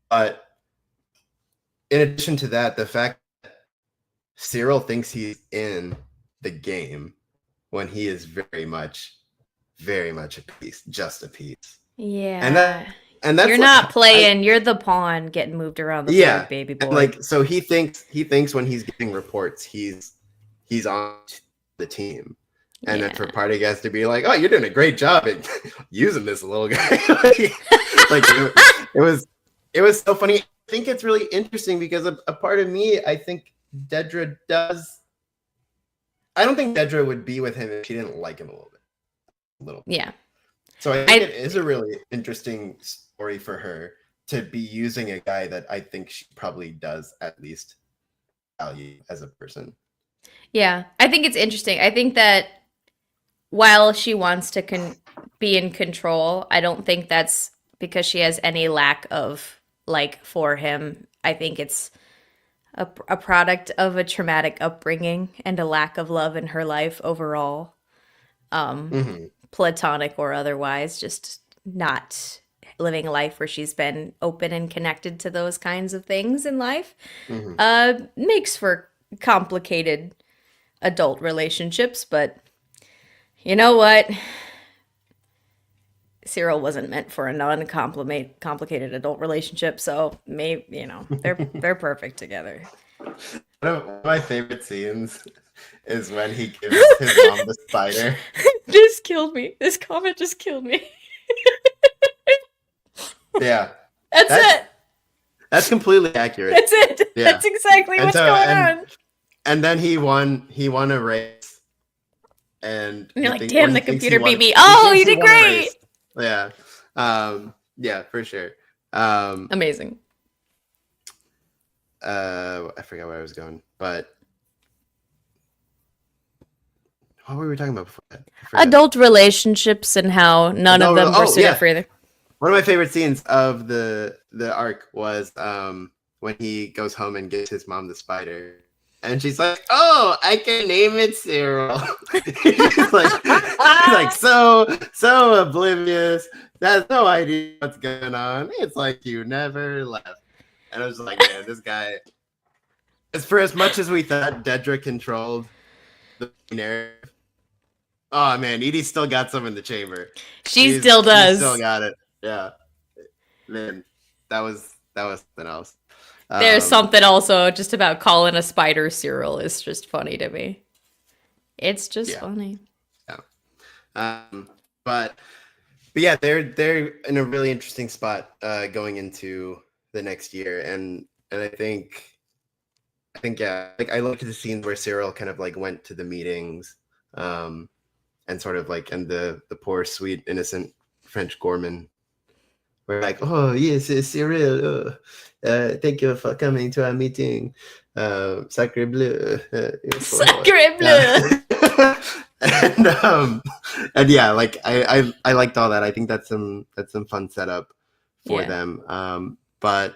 Speaker 1: But in addition to that, the fact that Cyril thinks he's in the game when he is very much a piece, just a piece.
Speaker 2: Yeah.
Speaker 1: And that's
Speaker 2: you're not playing. You're the pawn getting moved around the board, baby boy.
Speaker 1: Like, so he thinks when he's getting reports, he's on the team. And then for Partagaz to be like, "Oh, you're doing a great job at using this little guy," it was so funny. I think it's really interesting because a part of me, I think Dedra does. I don't think Dedra would be with him if she didn't like him a little bit. Yeah. So I think it is a really interesting story for her to be using a guy that I think she probably does at least value as a person.
Speaker 2: Yeah, I think it's interesting. I think that while she wants to be in control, I don't think that's because she has any lack of like for him. I think it's a product of a traumatic upbringing and a lack of love in her life overall. Platonic or otherwise, just not living a life where she's been open and connected to those kinds of things in life. Makes for complicated adult relationships, but you know what? Cyril wasn't meant for a non-complicated adult relationship, so maybe, they're perfect together.
Speaker 1: One of my favorite scenes is when he gives his mom the spider.
Speaker 2: Just killed me. This comment just killed me.
Speaker 1: Yeah.
Speaker 2: That's it.
Speaker 1: That's completely accurate.
Speaker 2: That's it. Yeah. That's exactly what's going on.
Speaker 1: And then he won a race. And
Speaker 2: you're like, damn, the computer beat me. Oh, you did great.
Speaker 1: Yeah. Yeah, for sure.
Speaker 2: Amazing.
Speaker 1: I forgot where I was going, but what were we talking about before that?
Speaker 2: Adult relationships and how none of them were suited for either.
Speaker 1: One of my favorite scenes of the arc was when he goes home and gives his mom the spider. And she's like, "Oh, I can name it Cyril." He's like so oblivious. Has no idea what's going on. It's like you never left. And I was like, man, this guy. As much as we thought Dedra controlled the narrative, oh man, Edie still got some in the chamber.
Speaker 2: She still does.
Speaker 1: She still got it. Yeah, man, that was something else.
Speaker 2: There's something also just about calling a spider Cyril is just funny to me. It's just funny.
Speaker 1: Yeah. But yeah, they're in a really interesting spot going into the next year, and I think yeah, like I looked at the scenes where Cyril kind of like went to the meetings, and sort of like, and the poor sweet innocent French Gorman were like, "Oh yes, Cyril, thank you for coming to our meeting, sacre bleu,
Speaker 2: sacre bleu."
Speaker 1: And yeah, like I liked all that. I think that's some fun setup for them. But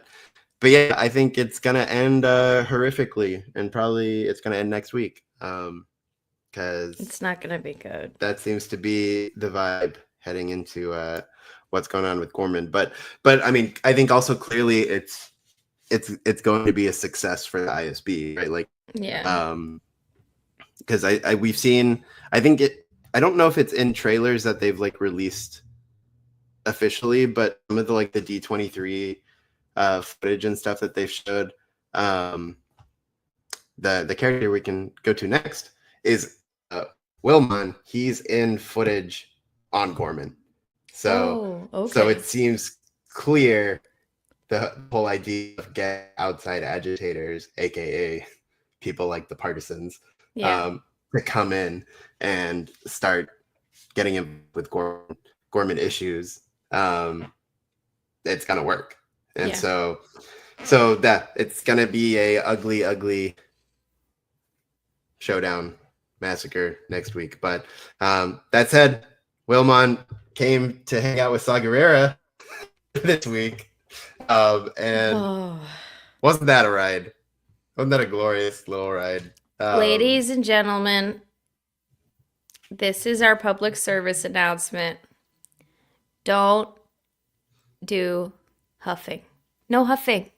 Speaker 1: yeah, I think it's gonna end horrifically, and probably it's gonna end next week. Because
Speaker 2: it's not gonna be good.
Speaker 1: That seems to be the vibe heading into what's going on with Gorman. But I mean, I think also clearly it's going to be a success for the ISB, right? Like, because we've seen, I think I don't know if it's in trailers that they've like released officially, but some of the like the D23 footage and stuff that they've showed, the character we can go to next is Wilmon. He's in footage on Gorman, so it seems clear the whole idea of get outside agitators, aka people like the partisans, to come in and start getting him with Gorman issues. It's gonna work, and so that it's gonna be a ugly showdown massacre next week. But that said, Wilmon came to hang out with Saw Gerrera this week. And
Speaker 2: Oh.
Speaker 1: wasn't that a ride? Wasn't that a glorious little ride?
Speaker 2: Ladies and gentlemen, this is our public service announcement. Don't do huffing. No huffing.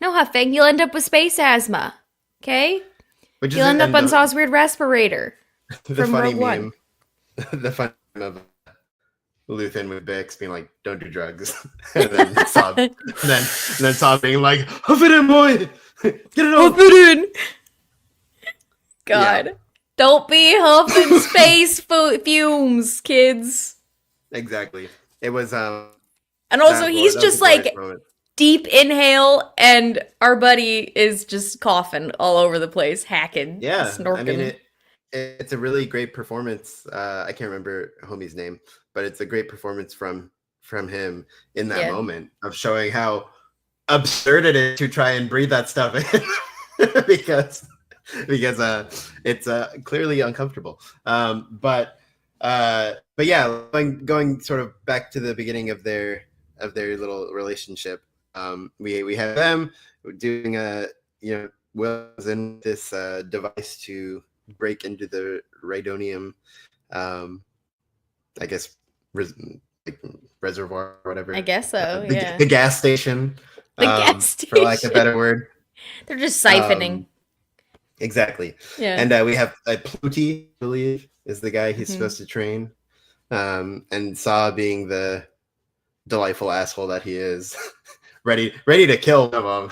Speaker 2: No huffing. You'll end up with space asthma. Okay?
Speaker 1: Which
Speaker 2: You'll end up on Saw's weird respirator.
Speaker 1: the
Speaker 2: from
Speaker 1: funny
Speaker 2: Rogue One.
Speaker 1: meme. The funny meme of Luthen with Bix being like, "Don't do drugs," and then Saw, and then Saw being like, "Huff it in, boy, get it
Speaker 2: Huff
Speaker 1: off."
Speaker 2: it in. God. Don't be huffing space fumes, kids.
Speaker 1: Exactly. It was
Speaker 2: And also, he's just like deep inhale, and our buddy is just coughing all over the place, hacking, snorking.
Speaker 1: I mean, it's a really great performance. I can't remember homie's name, but it's a great performance from him in that moment of showing how absurd it is to try and breathe that stuff in because it's clearly uncomfortable. But yeah, going sort of back to the beginning of their little relationship. We have them doing Will's in this device to break into the Rhydonium, I guess, reservoir or whatever.
Speaker 2: I guess so.
Speaker 1: The gas station.
Speaker 2: The gas station,
Speaker 1: for lack of a better word.
Speaker 2: They're just siphoning.
Speaker 1: Exactly.
Speaker 2: Yeah.
Speaker 1: And we have Pluti, I believe, is the guy he's supposed to train. And Saw being the delightful asshole that he is, ready to kill them.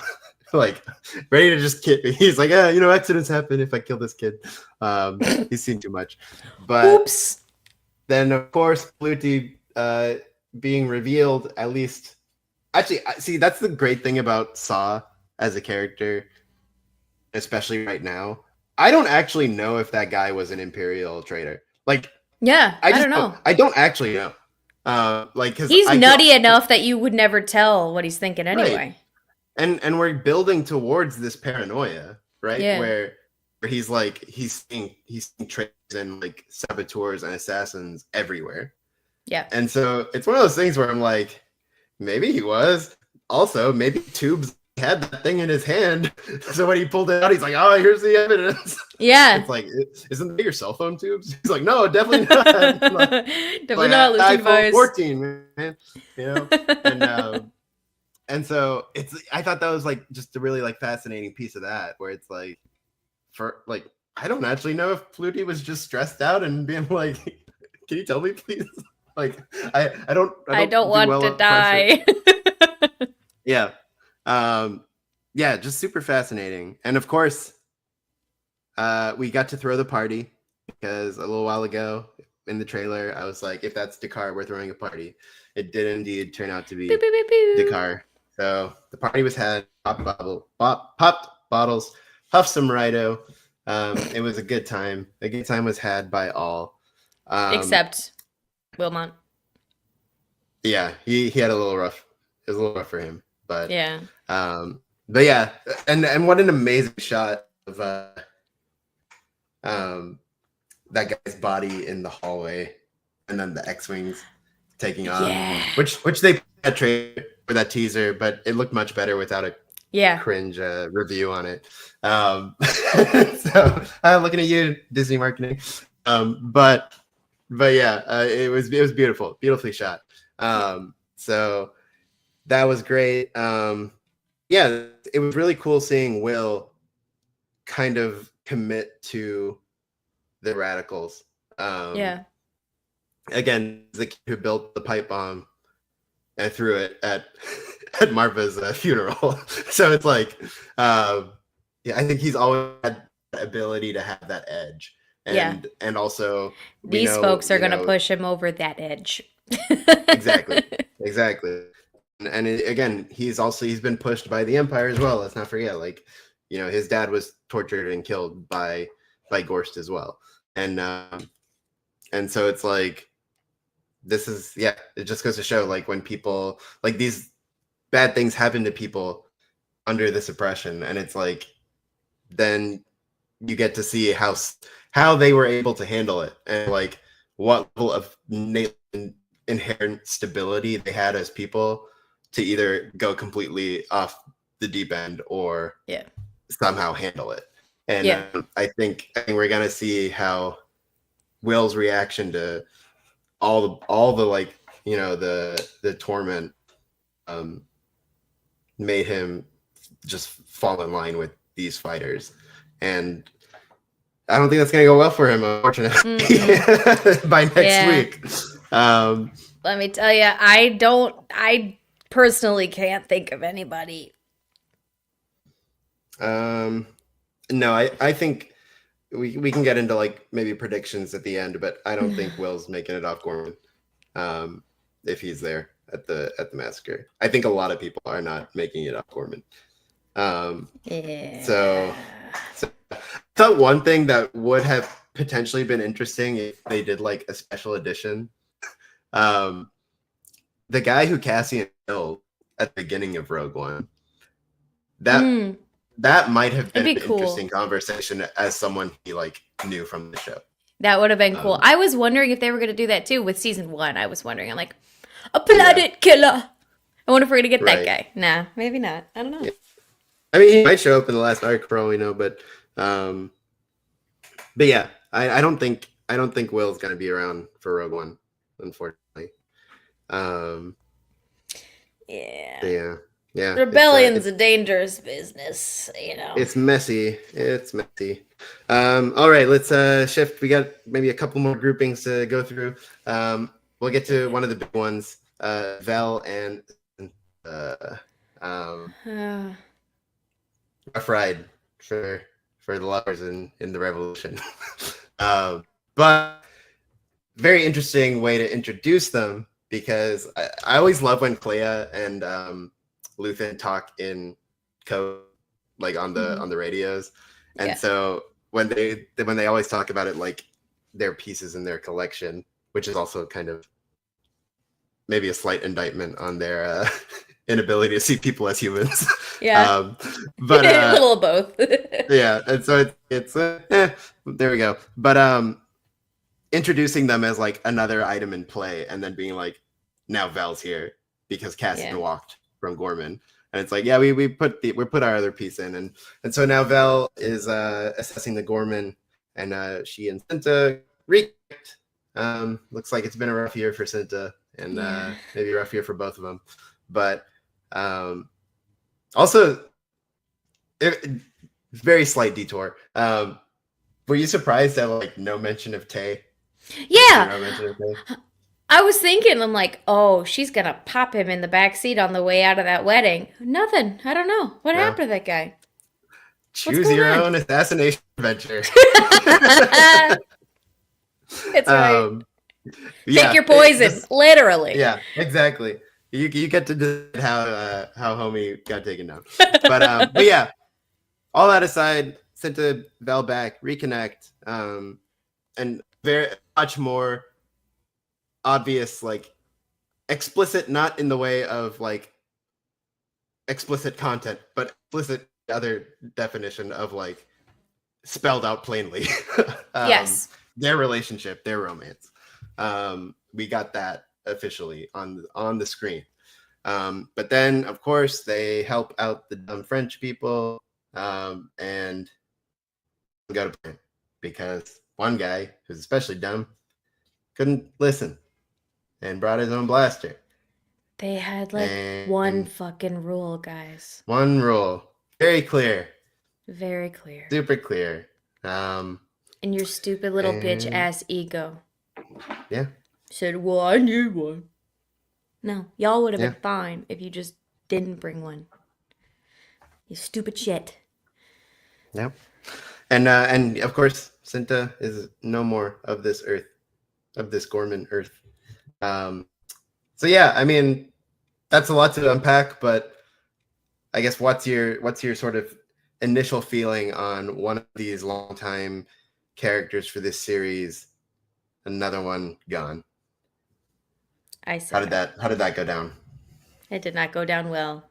Speaker 1: Like, ready to just kill. He's like, accidents happen if I kill this kid. He's seen too much. But
Speaker 2: oops.
Speaker 1: Then, of course, Pluti being revealed, at least. Actually, see, that's the great thing about Saw as a character, especially right now. I don't actually know if that guy was an Imperial traitor. Like,
Speaker 2: yeah, I don't know.
Speaker 1: I don't actually know. Cause
Speaker 2: he's nutty enough that you would never tell what he's thinking anyway.
Speaker 1: Right. And we're building towards this paranoia, right?
Speaker 2: Yeah.
Speaker 1: Where he's like he's seeing traitors and like saboteurs and assassins everywhere.
Speaker 2: Yeah.
Speaker 1: And so it's one of those things where I'm like, maybe he was. Also, maybe Tubes had that thing in his hand, so when he pulled it out, he's like, "Oh, here's the evidence."
Speaker 2: Yeah,
Speaker 1: it's like, isn't that your cell phone, Tubes? He's like, "No, definitely not.
Speaker 2: Definitely not listening
Speaker 1: iPhone 14, man." And so I thought that was like just a really like fascinating piece of that, where it's like, I don't actually know if Pluti was just stressed out and being like, "Can you tell me, please?" Like, I don't
Speaker 2: want to die.
Speaker 1: Yeah. Yeah, just super fascinating. And of course, we got to throw the party because a little while ago in the trailer, I was like, if that's Dakar, we're throwing a party. It did indeed turn out to be Dakar. So the party was had, popped bottles, puffed some Rhino. It was a good time. A good time was had by all.
Speaker 2: Except Wilmot.
Speaker 1: Yeah, he had a little rough. It was a little rough for him. But
Speaker 2: yeah.
Speaker 1: But yeah, and what an amazing shot of that guy's body in the hallway, and then the X-wings taking on, which they put that trailer for that teaser, but it looked much better without a cringe review on it. So looking at you, Disney marketing. But yeah, it was beautifully shot. So that was great. Yeah, it was really cool seeing Will kind of commit to the radicals. Again, the kid who built the pipe bomb and threw it at Marva's funeral. So it's like, I think he's always had the ability to have that edge. And also
Speaker 2: these folks are going to push him over that edge.
Speaker 1: Exactly. And again, he's been pushed by the Empire as well. Let's not forget, his dad was tortured and killed by Gorst as well. And so it's like, this is, it just goes to show, like, when people, like, these bad things happen to people under this oppression, and it's like, then you get to see how they were able to handle it, and like what level of inherent stability they had as people to either go completely off the deep end or somehow handle it. And I think we're gonna see how Will's reaction to all the like, you know, the torment made him just fall in line with these fighters. And I don't think that's going to go well for him, unfortunately, by next week.
Speaker 2: Let me tell you, I personally can't think of anybody.
Speaker 1: No, I think we can get into like maybe predictions at the end, but I don't think Will's making it off Gorman if he's there at the massacre. I think a lot of people are not making it off Gorman. So I thought one thing that would have potentially been interesting if they did like a special edition. The guy who Cassian killed at the beginning of Rogue One, that might have been an interesting conversation as someone he like knew from the show.
Speaker 2: That would have been cool. I was wondering if they were going to do that too with season 1. I was wondering, I'm like, a planet killer. I wonder if we're going to get that guy. Nah, maybe not. I don't know. Yeah.
Speaker 1: I mean, he might show up in the last arc for all we know, but yeah, I don't think Will's going to be around for Rogue One, unfortunately. Yeah.
Speaker 2: Rebellion's a dangerous business, you know.
Speaker 1: It's messy. All right, let's shift. We got maybe a couple more groupings to go through. We'll get to one of the big ones. Vel and rough ride for the lovers in the Revolution. But very interesting way to introduce them, because I always love when Clare and Luthen talk in code, like on the radios, and so when they always talk about it like their pieces in their collection, which is also kind of maybe a slight indictment on their inability to see people as humans.
Speaker 2: Yeah,
Speaker 1: but
Speaker 2: a little of both.
Speaker 1: Yeah, and so it's there we go. But introducing them as like another item in play, and then being like, now Vel's here because Cassian walked from Gorman, and it's like, yeah, we put our other piece in, and so now Vel is assessing the Gorman, and she and Cinta reconnect. Looks like it's been a rough year for Cinta, and maybe a rough year for both of them, but also very slight detour. Were you surprised at like no mention of Tay?
Speaker 2: Yeah.
Speaker 1: No mention of Tay?
Speaker 2: I was thinking, I'm like, oh, she's going to pop him in the back seat on the way out of that wedding. Nothing. I don't know. What happened to that guy?
Speaker 1: Choose your own assassination adventure.
Speaker 2: It's right. Take your poison, literally.
Speaker 1: Yeah, exactly. You get to decide how homie got taken down. But yeah, all that aside, Cinta, Vel back, reconnect, and very much more obvious, like explicit, not in the way of like explicit content, but explicit other definition of like spelled out plainly.
Speaker 2: Yes,
Speaker 1: their relationship, their romance. We got that officially on the screen. But then of course they help out the dumb French people, and got a plan, because one guy who's especially dumb couldn't listen and brought his own blaster.
Speaker 2: They had like one fucking rule, guys.
Speaker 1: One rule. Very clear.
Speaker 2: Very clear.
Speaker 1: Super clear.
Speaker 2: And your stupid little bitch ass ego.
Speaker 1: Yeah.
Speaker 2: Said, well, I need one. No, y'all would have been fine if you just didn't bring one. You stupid shit.
Speaker 1: Yep. And of course, Cinta is no more of this earth, of this Gorman earth. So yeah, I mean, that's a lot to unpack, but I guess what's your sort of initial feeling on one of these longtime characters for this series, another one gone?
Speaker 2: How did
Speaker 1: that go down?
Speaker 2: It did not go down well.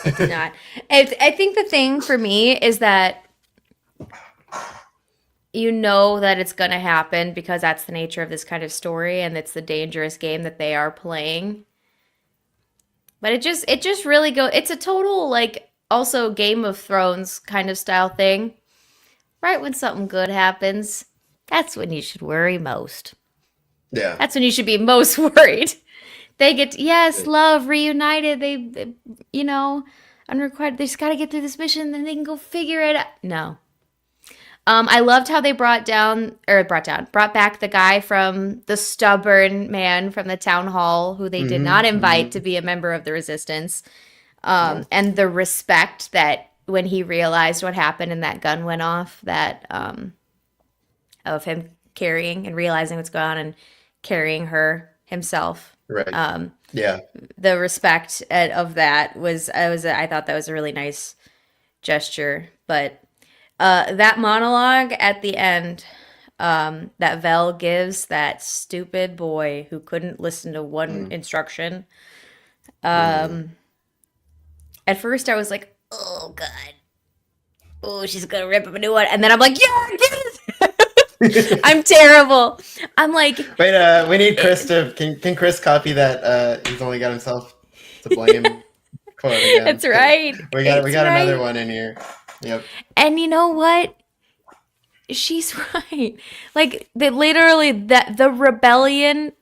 Speaker 2: It did not. I think the thing for me is that you know that it's going to happen, because that's the nature of this kind of story, and it's the dangerous game that they are playing. But it just really go. It's a total like also Game of Thrones kind of style thing. Right when something good happens, that's when you should worry most.
Speaker 1: Yeah.
Speaker 2: That's when you should be most worried. They get yes, love reunited. You know, unrequited. They just got to get through this mission, then they can go figure it out. No, I loved how they brought back the guy from the stubborn man from the town hall who they did not invite to be a member of the resistance.
Speaker 1: No.
Speaker 2: And the respect that when he realized what happened and that gun went off, that of him carrying and realizing what's going on and carrying her himself.
Speaker 1: Right. Yeah.
Speaker 2: The respect of that I thought that was a really nice gesture. But that monologue at the end that Vel gives that stupid boy who couldn't listen to one instruction. At first I was like, oh god, oh she's gonna rip him a new one, and then I'm like, yeah, yes. I'm terrible. I'm like,
Speaker 1: Wait, we need Chris to can Chris copy that he's only got himself to blame quote again.
Speaker 2: That's right.
Speaker 1: We got another one in here. Yep.
Speaker 2: And you know what? She's right. Like the rebellion,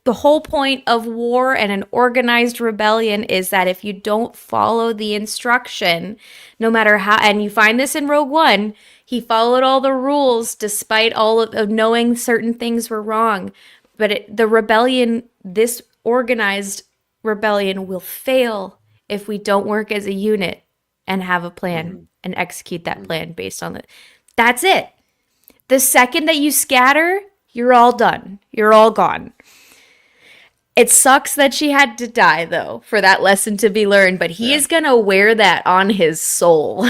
Speaker 2: the whole point of war and an organized rebellion is that if you don't follow the instruction, no matter how, and you find this in Rogue One, he followed all the rules despite all of knowing certain things were wrong. But the rebellion, this organized rebellion, will fail if we don't work as a unit and have a plan and execute that plan based on it. That's it. The second that you scatter, you're all done. You're all gone. It sucks that she had to die, though, for that lesson to be learned, but he is going to wear that on his soul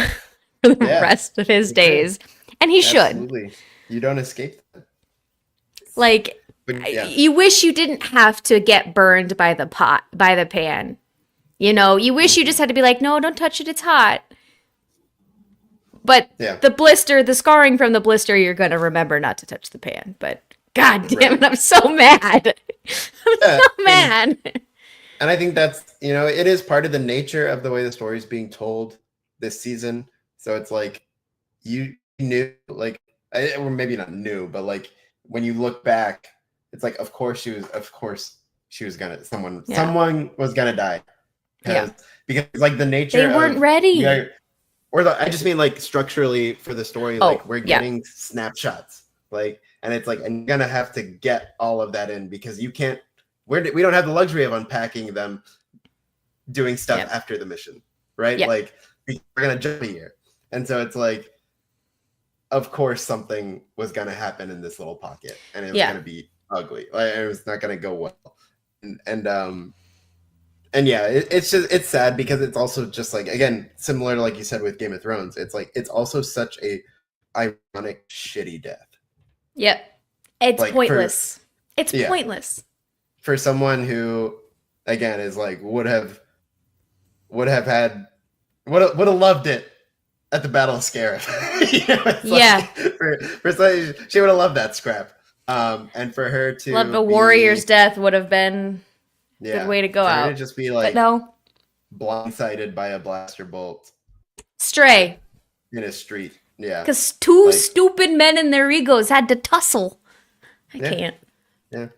Speaker 2: for the rest of his days. And he
Speaker 1: Absolutely.
Speaker 2: should.
Speaker 1: You don't escape that.
Speaker 2: Like, you wish you didn't have to get burned by the pan. You know, you wish you just had to be like, no, don't touch it, it's hot. But the blister, the scarring from the blister, you're going to remember not to touch the pan. But god damn it, I'm so mad. I'm so mad.
Speaker 1: And I think that's, it is part of the nature of the way the story is being told this season. So it's like, you knew, like, or maybe not new, but like, when you look back, it's like, of course she was gonna, someone was gonna die. Because like the nature
Speaker 2: they weren't ready.
Speaker 1: I just mean like structurally for the story, like we're getting snapshots, like, and it's like, and you're gonna have to get all of that in because you can't. We don't have the luxury of unpacking them, doing stuff after the mission, right? Like we're gonna jump a year, and so it's like, of course something was gonna happen in this little pocket, and it was gonna be ugly. Like, it was not gonna go well, and yeah, it's sad because it's also just like, again, similar to like you said with Game of Thrones. It's like it's also such a ironic, shitty death.
Speaker 2: Yep, it's like pointless. It's pointless
Speaker 1: for someone who, again, is like would have loved it at the Battle of Scarif. She would have loved that scrap. And for her to
Speaker 2: love a warrior's death would have been. Good way to go out.
Speaker 1: To just be like,
Speaker 2: but no,
Speaker 1: blindsided by a blaster bolt.
Speaker 2: Stray.
Speaker 1: In a street. Yeah.
Speaker 2: Because two stupid men and their egos had to tussle. I can't.
Speaker 1: Yeah.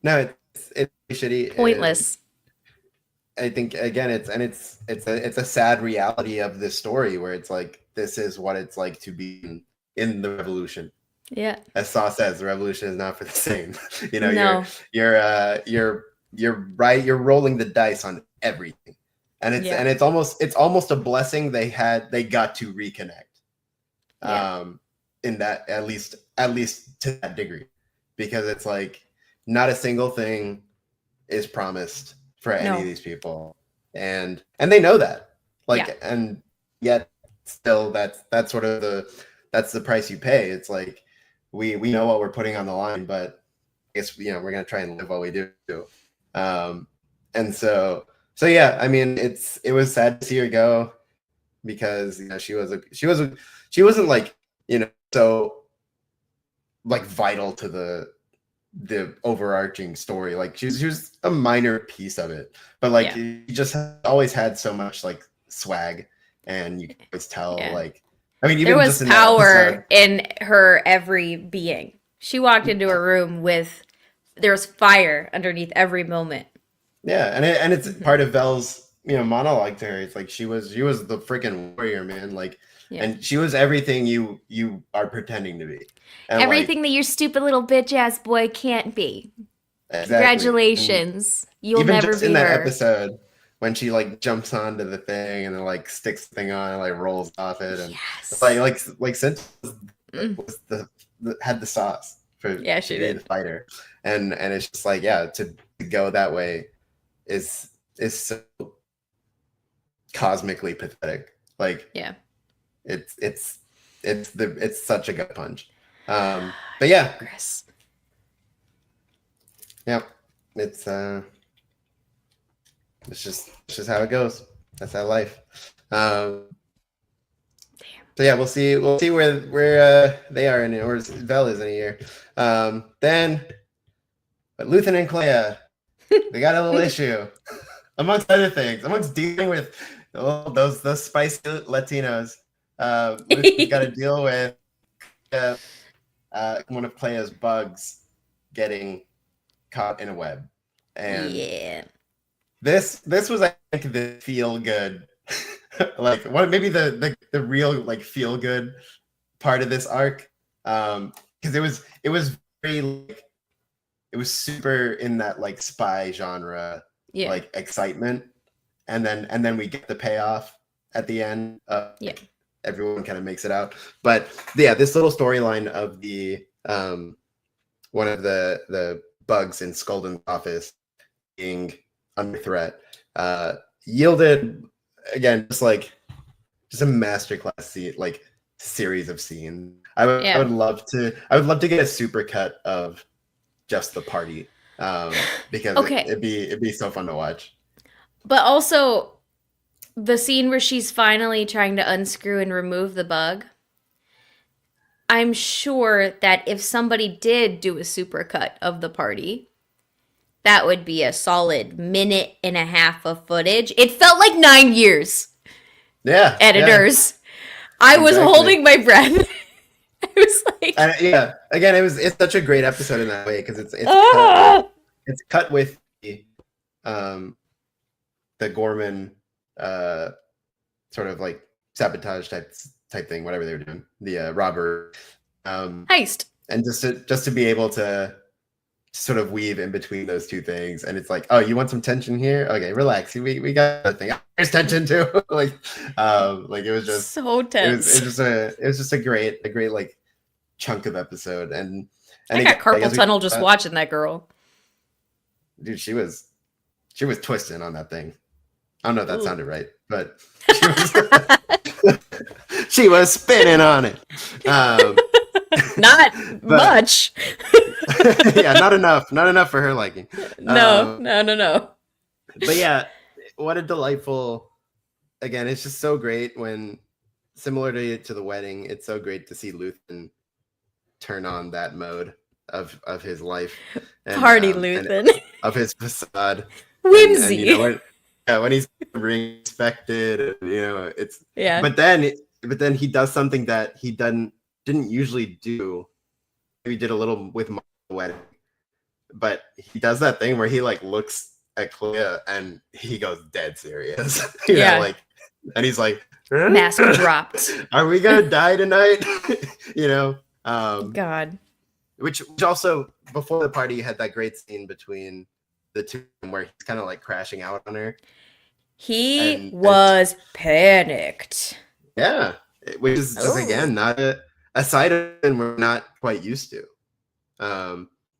Speaker 1: No, it's shitty.
Speaker 2: Pointless.
Speaker 1: I think again, it's a sad reality of this story where it's like, this is what it's like to be in the revolution.
Speaker 2: Yeah.
Speaker 1: As Saw says, the revolution is not for the same.
Speaker 2: No.
Speaker 1: You're right. You're rolling the dice on everything, and it's almost a blessing they got to reconnect. In that at least to that degree, because it's like not a single thing is promised for any of these people, and they know that. And yet still that's sort of that's the price you pay. It's like we know what we're putting on the line, but I guess we're gonna try and live while we do. And so yeah, I mean, it was sad to see her go because she wasn't like so like vital to the the overarching story. Like she was a minor piece of it, but like he just always had so much like swag, and you can always tell.
Speaker 2: Yeah.
Speaker 1: Like, I mean,
Speaker 2: There
Speaker 1: even
Speaker 2: was
Speaker 1: just in that
Speaker 2: power
Speaker 1: episode,
Speaker 2: in her every being. She walked into a room with there was fire underneath every moment.
Speaker 1: yeah, and it's part of Vel's monologue to her. It's like she was the freaking warrior, man. Like,
Speaker 2: Yeah.
Speaker 1: and she was everything you are pretending to be. And
Speaker 2: Everything that your stupid little bitch ass boy can't be.
Speaker 1: exactly.
Speaker 2: Congratulations. You'll
Speaker 1: Even
Speaker 2: never
Speaker 1: just
Speaker 2: be
Speaker 1: in that
Speaker 2: her.
Speaker 1: episode when she like jumps onto the thing and then like sticks the thing on and like rolls off it, and
Speaker 2: Yes.
Speaker 1: like Cynthia was the had the sauce for
Speaker 2: she
Speaker 1: being
Speaker 2: did.
Speaker 1: the fighter, and it's just like to go that way is so cosmically pathetic. Like it's such a gut punch. But yeah,
Speaker 2: Chris.
Speaker 1: Yeah, it's just how it goes. That's how life. So yeah, we'll see where they are or Vel is in a year. Then, but Luthen and Clare, they got a little issue, amongst other things, amongst dealing with those spicy Latinos. Luthen's got to deal with one of Clare's bugs getting caught in a web, and this was, I think, the feel good like what maybe the real like feel good part of this arc, because it was very like, it was super in that like spy genre like excitement, and then we get the payoff at the end. Everyone kind of makes it out, but yeah, this little storyline of the one of the bugs in Skolden's office being under threat yielded again just a masterclass like series of scenes. I would love to get a super cut of just the party, because it'd be so fun to watch.
Speaker 2: But also the scene where she's finally trying to unscrew and remove the bug. I'm sure that if somebody did do a supercut of the party, that would be a solid minute and a half of footage. It felt like 9 years.
Speaker 1: Yeah.
Speaker 2: Editors. Yeah. I was holding my breath. I was like,
Speaker 1: again, it's such a great episode in that way, because it's cut with the Gorman sort of like sabotage type thing, whatever they were doing, the robber
Speaker 2: heist,
Speaker 1: and just to be able to sort of weave in between those two things, and it's like, oh, you want some tension here? Okay, relax. We got a thing. There's tension too. like it was just
Speaker 2: so tense.
Speaker 1: It was just a great like chunk of episode, and
Speaker 2: I got carpal tunnel just watching that girl.
Speaker 1: Dude, she was twisting on that thing. I don't know if that sounded right, but she was spinning on it.
Speaker 2: Not much.
Speaker 1: Yeah, not enough for her liking.
Speaker 2: No.
Speaker 1: But yeah, what a delightful. Again, it's just so great when, similar to the wedding, it's so great to see Luthen turn on that mode of his life. And,
Speaker 2: Party Luthen.
Speaker 1: Of his facade.
Speaker 2: Whimsy.
Speaker 1: And, when he's respected, it's
Speaker 2: yeah.
Speaker 1: But then he does something that he didn't usually do. He did a little with my wedding, but he does that thing where he like looks at Clare and he goes dead serious. you know, like, and he's like,
Speaker 2: mask dropped.
Speaker 1: Are we gonna die tonight?
Speaker 2: God.
Speaker 1: Which also, before the party, had that great scene between the two where he's kind of like crashing out on her.
Speaker 2: He was panicked.
Speaker 1: Yeah, which is just again not a side of him we're not quite used to,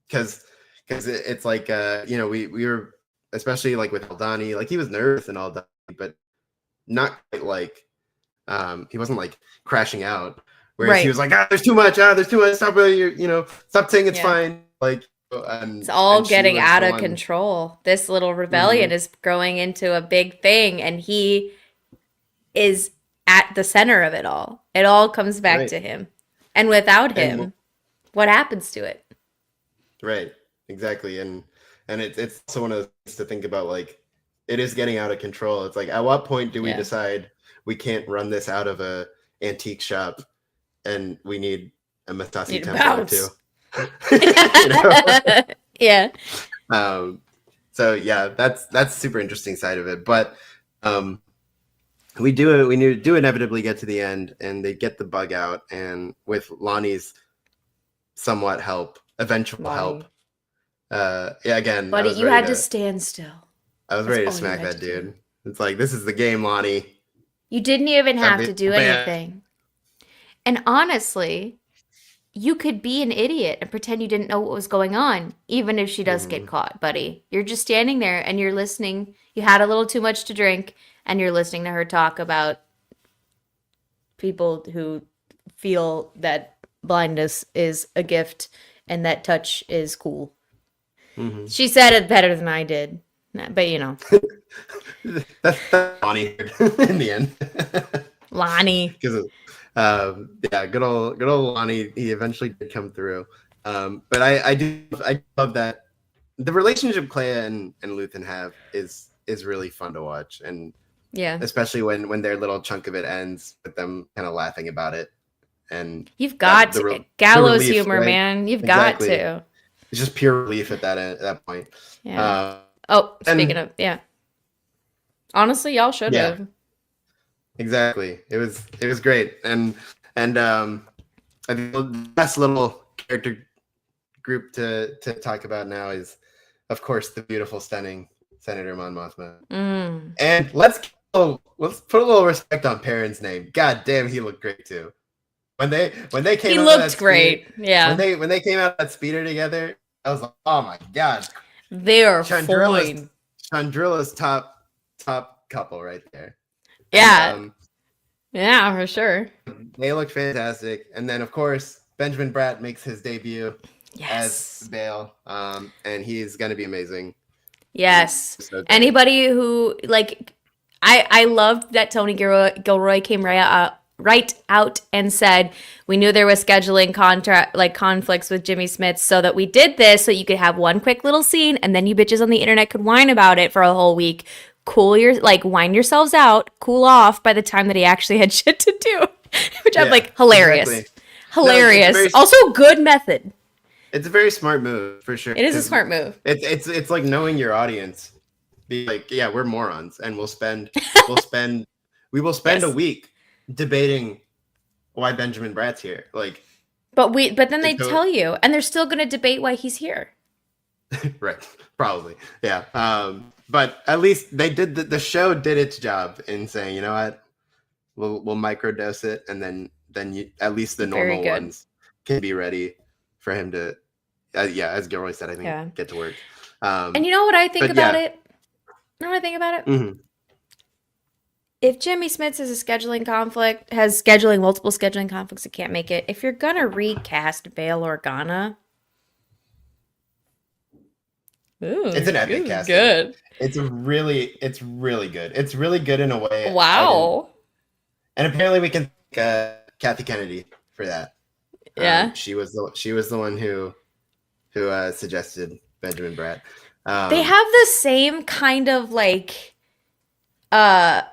Speaker 1: because it's like we were, especially like with Aldani, like he was nervous and all that, but not quite like he wasn't like crashing out. Whereas he was like, there's too much, stop really, stop saying it's fine. Like,
Speaker 2: it's all getting out of control. This little rebellion is growing into a big thing, and he is at the center of it all. It all comes back to him. And without him, what happens to it?
Speaker 1: Right. exactly. And it's also one of those things to think about, like, it is getting out of control. It's like, at what point do we
Speaker 2: Yeah.
Speaker 1: decide we can't run this out of a antique shop and we need a Mastasi
Speaker 2: Need to
Speaker 1: temple or two?
Speaker 2: bounce.
Speaker 1: You know?
Speaker 2: Yeah.
Speaker 1: So yeah, that's super interesting side of it. But we do inevitably get to the end, and they get the bug out, and with Lonnie's somewhat eventual help. Yeah, again,
Speaker 2: Buddy, you had to stand still.
Speaker 1: I was ready to smack that dude. It's like, this is the game, Lonnie.
Speaker 2: You didn't even have to do anything. And honestly, you could be an idiot and pretend you didn't know what was going on, even if she does get caught, buddy. You're just standing there and you're listening. You had a little too much to drink, and you're listening to her talk about people who feel that blindness is a gift and that touch is cool. Mm-hmm. She said it better than I did, but you know.
Speaker 1: That's Lonnie in the end.
Speaker 2: Lonnie.
Speaker 1: Because yeah, good old Lonnie. He eventually did come through. But I love that the relationship Clare and Luthen have is really fun to watch, and
Speaker 2: yeah,
Speaker 1: especially when their little chunk of it ends with them kind of laughing about it. And
Speaker 2: you've got gallows relief, humor, right? Man. You've exactly. Got to.
Speaker 1: It's just pure relief at that point.
Speaker 2: Yeah. Speaking of, yeah. Honestly, y'all should have. Yeah.
Speaker 1: Exactly. It was great. And I think the best little character group to talk about now is, of course, the beautiful, stunning Senator Mon Mothma. Mm. And let's put a little respect on Perrin's name. God damn, he looked great too. When they came, he looked great.
Speaker 2: Yeah.
Speaker 1: When they came out of that speeder together, I was like, oh my god,
Speaker 2: they are fine.
Speaker 1: Chandrilla's top couple right there.
Speaker 2: Yeah. And, yeah, for sure.
Speaker 1: They looked fantastic, and then of course Benjamin Bratt makes his debut as Bail, and he's gonna be amazing.
Speaker 2: Yes. So anybody who I loved that Tony Gilroy came right out and said, we knew there was scheduling conflicts with Jimmy Smits, so that we did this so you could have one quick little scene, and then you bitches on the internet could whine about it for a whole week. Whine yourselves out, cool off by the time that he actually had shit to do. Which I'm hilarious. Exactly. Hilarious. No, also good method.
Speaker 1: It's a very smart move, for sure.
Speaker 2: It is a smart move.
Speaker 1: It's like knowing your audience. Be like, yeah, we're morons, and we will spend a week debating why Benjamin Bratt's here.
Speaker 2: But then they tell you, and they're still going to debate why he's here.
Speaker 1: Right, probably, yeah. But at least they did the show did its job in saying, you know what, we'll microdose it, and then at least the normal ones can be ready for him to, as Gilroy said, I think get to work.
Speaker 2: And you know what I think about it? You know what I think about it? Mm-hmm. If Jimmy Smits has multiple scheduling conflicts and can't make it, if you're gonna recast Bail Organa,
Speaker 1: it's an epic casting.
Speaker 2: Good.
Speaker 1: It's really good. It's really good in a way.
Speaker 2: Wow.
Speaker 1: And apparently we can thank Kathy Kennedy for that.
Speaker 2: Yeah.
Speaker 1: She was the one who suggested Benjamin Bratt.
Speaker 2: They have the same kind of they have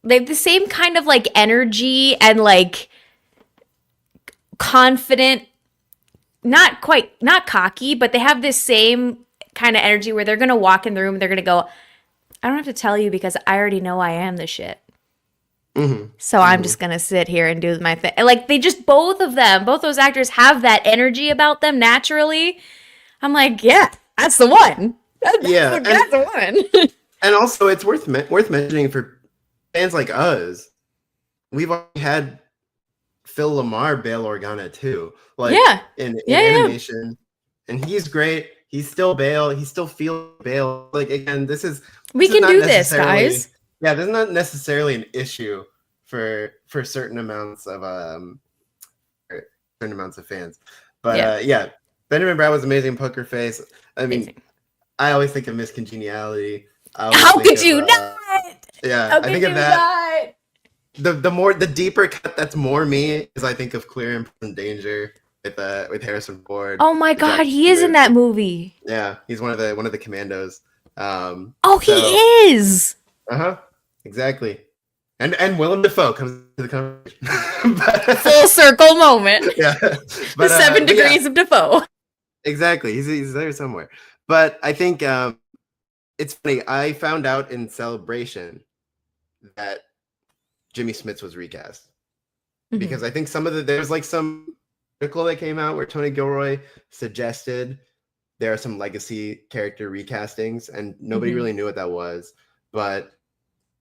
Speaker 2: the same kind of energy and confident, not cocky, but they have this same kind of energy where they're going to walk in the room and they're going to go, I don't have to tell you because I already know I am the shit. Mm-hmm. So I'm just going to sit here and do my thing. They just, both those actors have that energy about them naturally. I'm like, yeah, that's the one. That's the one.
Speaker 1: And also it's worth mentioning for fans like us, we've already had Phil Lamar Bail Organa too. In animation. And he's great. He's still Bail. He still feels Bail. Again,
Speaker 2: we can do this, guys.
Speaker 1: Yeah, this is not necessarily an issue for certain amounts of fans. But Benjamin Bratt was amazing. Poker Face. I mean, I always think of Miss Congeniality.
Speaker 2: How could you not?
Speaker 1: Yeah, I think of that. The deeper cut that's more me is I think of Clear and Present Danger. with Harrison Ford.
Speaker 2: Oh my God, he is in that movie.
Speaker 1: Yeah, he's one of the commandos.
Speaker 2: He is.
Speaker 1: Exactly. And Willem Dafoe comes to the conversation.
Speaker 2: Full circle moment.
Speaker 1: Yeah.
Speaker 2: The 7 degrees of Dafoe.
Speaker 1: Exactly. He's there somewhere. But I think it's funny. I found out in Celebration that Jimmy Smits was recast. Because I think there's like some article that came out where Tony Gilroy suggested there are some legacy character recastings, and nobody really knew what that was. But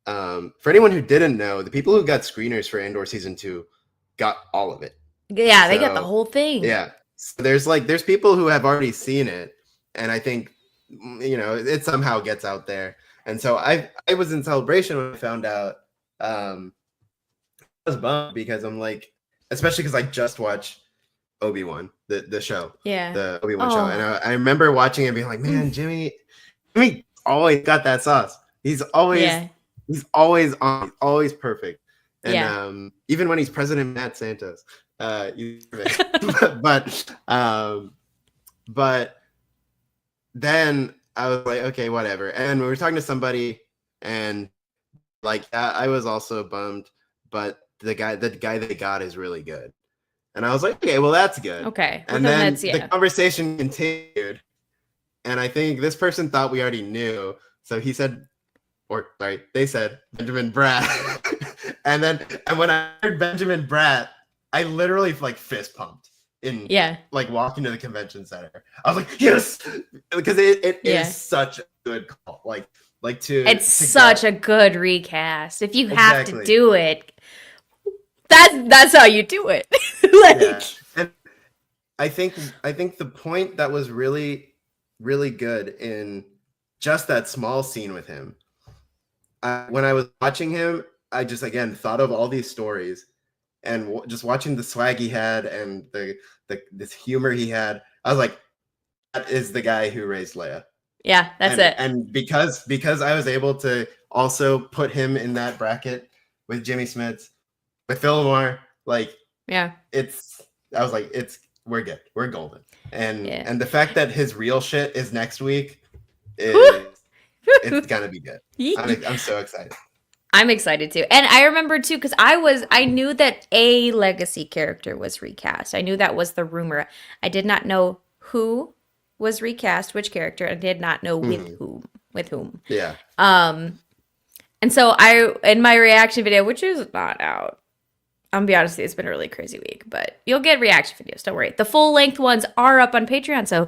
Speaker 1: for anyone who didn't know, the people who got screeners for Andor season 2 got all of it.
Speaker 2: Yeah, they got the whole thing.
Speaker 1: Yeah, so there's people who have already seen it, and I think it somehow gets out there. And so I was in Celebration when I found out. I was bummed because I'm like, especially because I just watched Obi-Wan, the show, the Obi-Wan show, and I remember watching it and being like, man, Jimmy always got that sauce. He's always on, always perfect. And even when he's President Matt Santos, but then I was like, okay, whatever. And we were talking to somebody, and like I was also bummed, but the guy they got is really good. And I was like, okay, well, that's good.
Speaker 2: Okay.
Speaker 1: And then the conversation continued, and I think this person thought we already knew, so he said, they said Benjamin Bratt. and when I heard Benjamin Bratt, I literally like fist pumped like walking to the convention center. I was like, yes, because it is such a good call. It's
Speaker 2: such a good recast. If you have to do it, that's how you do it.
Speaker 1: And I think the point that was really, really good in just that small scene with him, when I was watching him, I just again thought of all these stories, and just watching the swag he had and this humor he had, I was like, that is the guy who raised Leia.
Speaker 2: Yeah, that's it.
Speaker 1: And because I was able to also put him in that bracket with Jimmy Smits, with Fillmore, I was like, we're good, we're golden. And the fact that his real shit is next week it's gonna be good. I'm so excited.
Speaker 2: I'm excited too. And I remember too, because I knew that a legacy character was recast. I knew that was the rumor. I did not know who was recast, which character. I did not know with whom.
Speaker 1: Yeah.
Speaker 2: And so in my reaction video, which is not out, I'm gonna be honest with you, it's been a really crazy week, but you'll get reaction videos, don't worry. The full-length ones are up on Patreon, so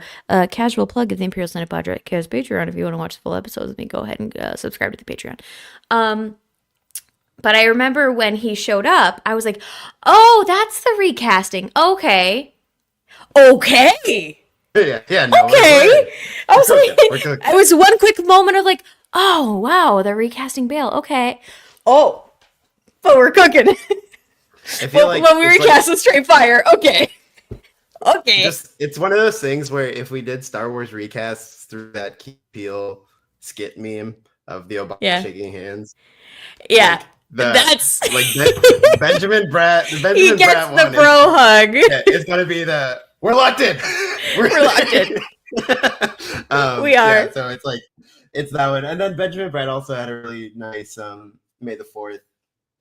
Speaker 2: casual plug of the Imperial Senate Podcast Patreon. If you want to watch the full episodes with me, go ahead and subscribe to the Patreon. But I remember when he showed up, I was like, oh, that's the recasting. Okay.
Speaker 1: Yeah, no.
Speaker 2: Okay. I was like, it was one quick moment of like, oh, wow, they're recasting Bale. Okay. Oh, but we're cooking.
Speaker 1: I feel like
Speaker 2: when we recast the Straight Fire. Okay.
Speaker 1: It's one of those things where if we did Star Wars recasts through that Key Peele skit meme of the Obama shaking hands.
Speaker 2: Yeah.
Speaker 1: That's like Benjamin Bratt.
Speaker 2: He gets
Speaker 1: Bratt
Speaker 2: the bro hug.
Speaker 1: Yeah, it's gonna be we're locked in.
Speaker 2: We're locked in. We are.
Speaker 1: Yeah, so it's like it's that one. And then Benjamin Bratt also had a really nice May the 4th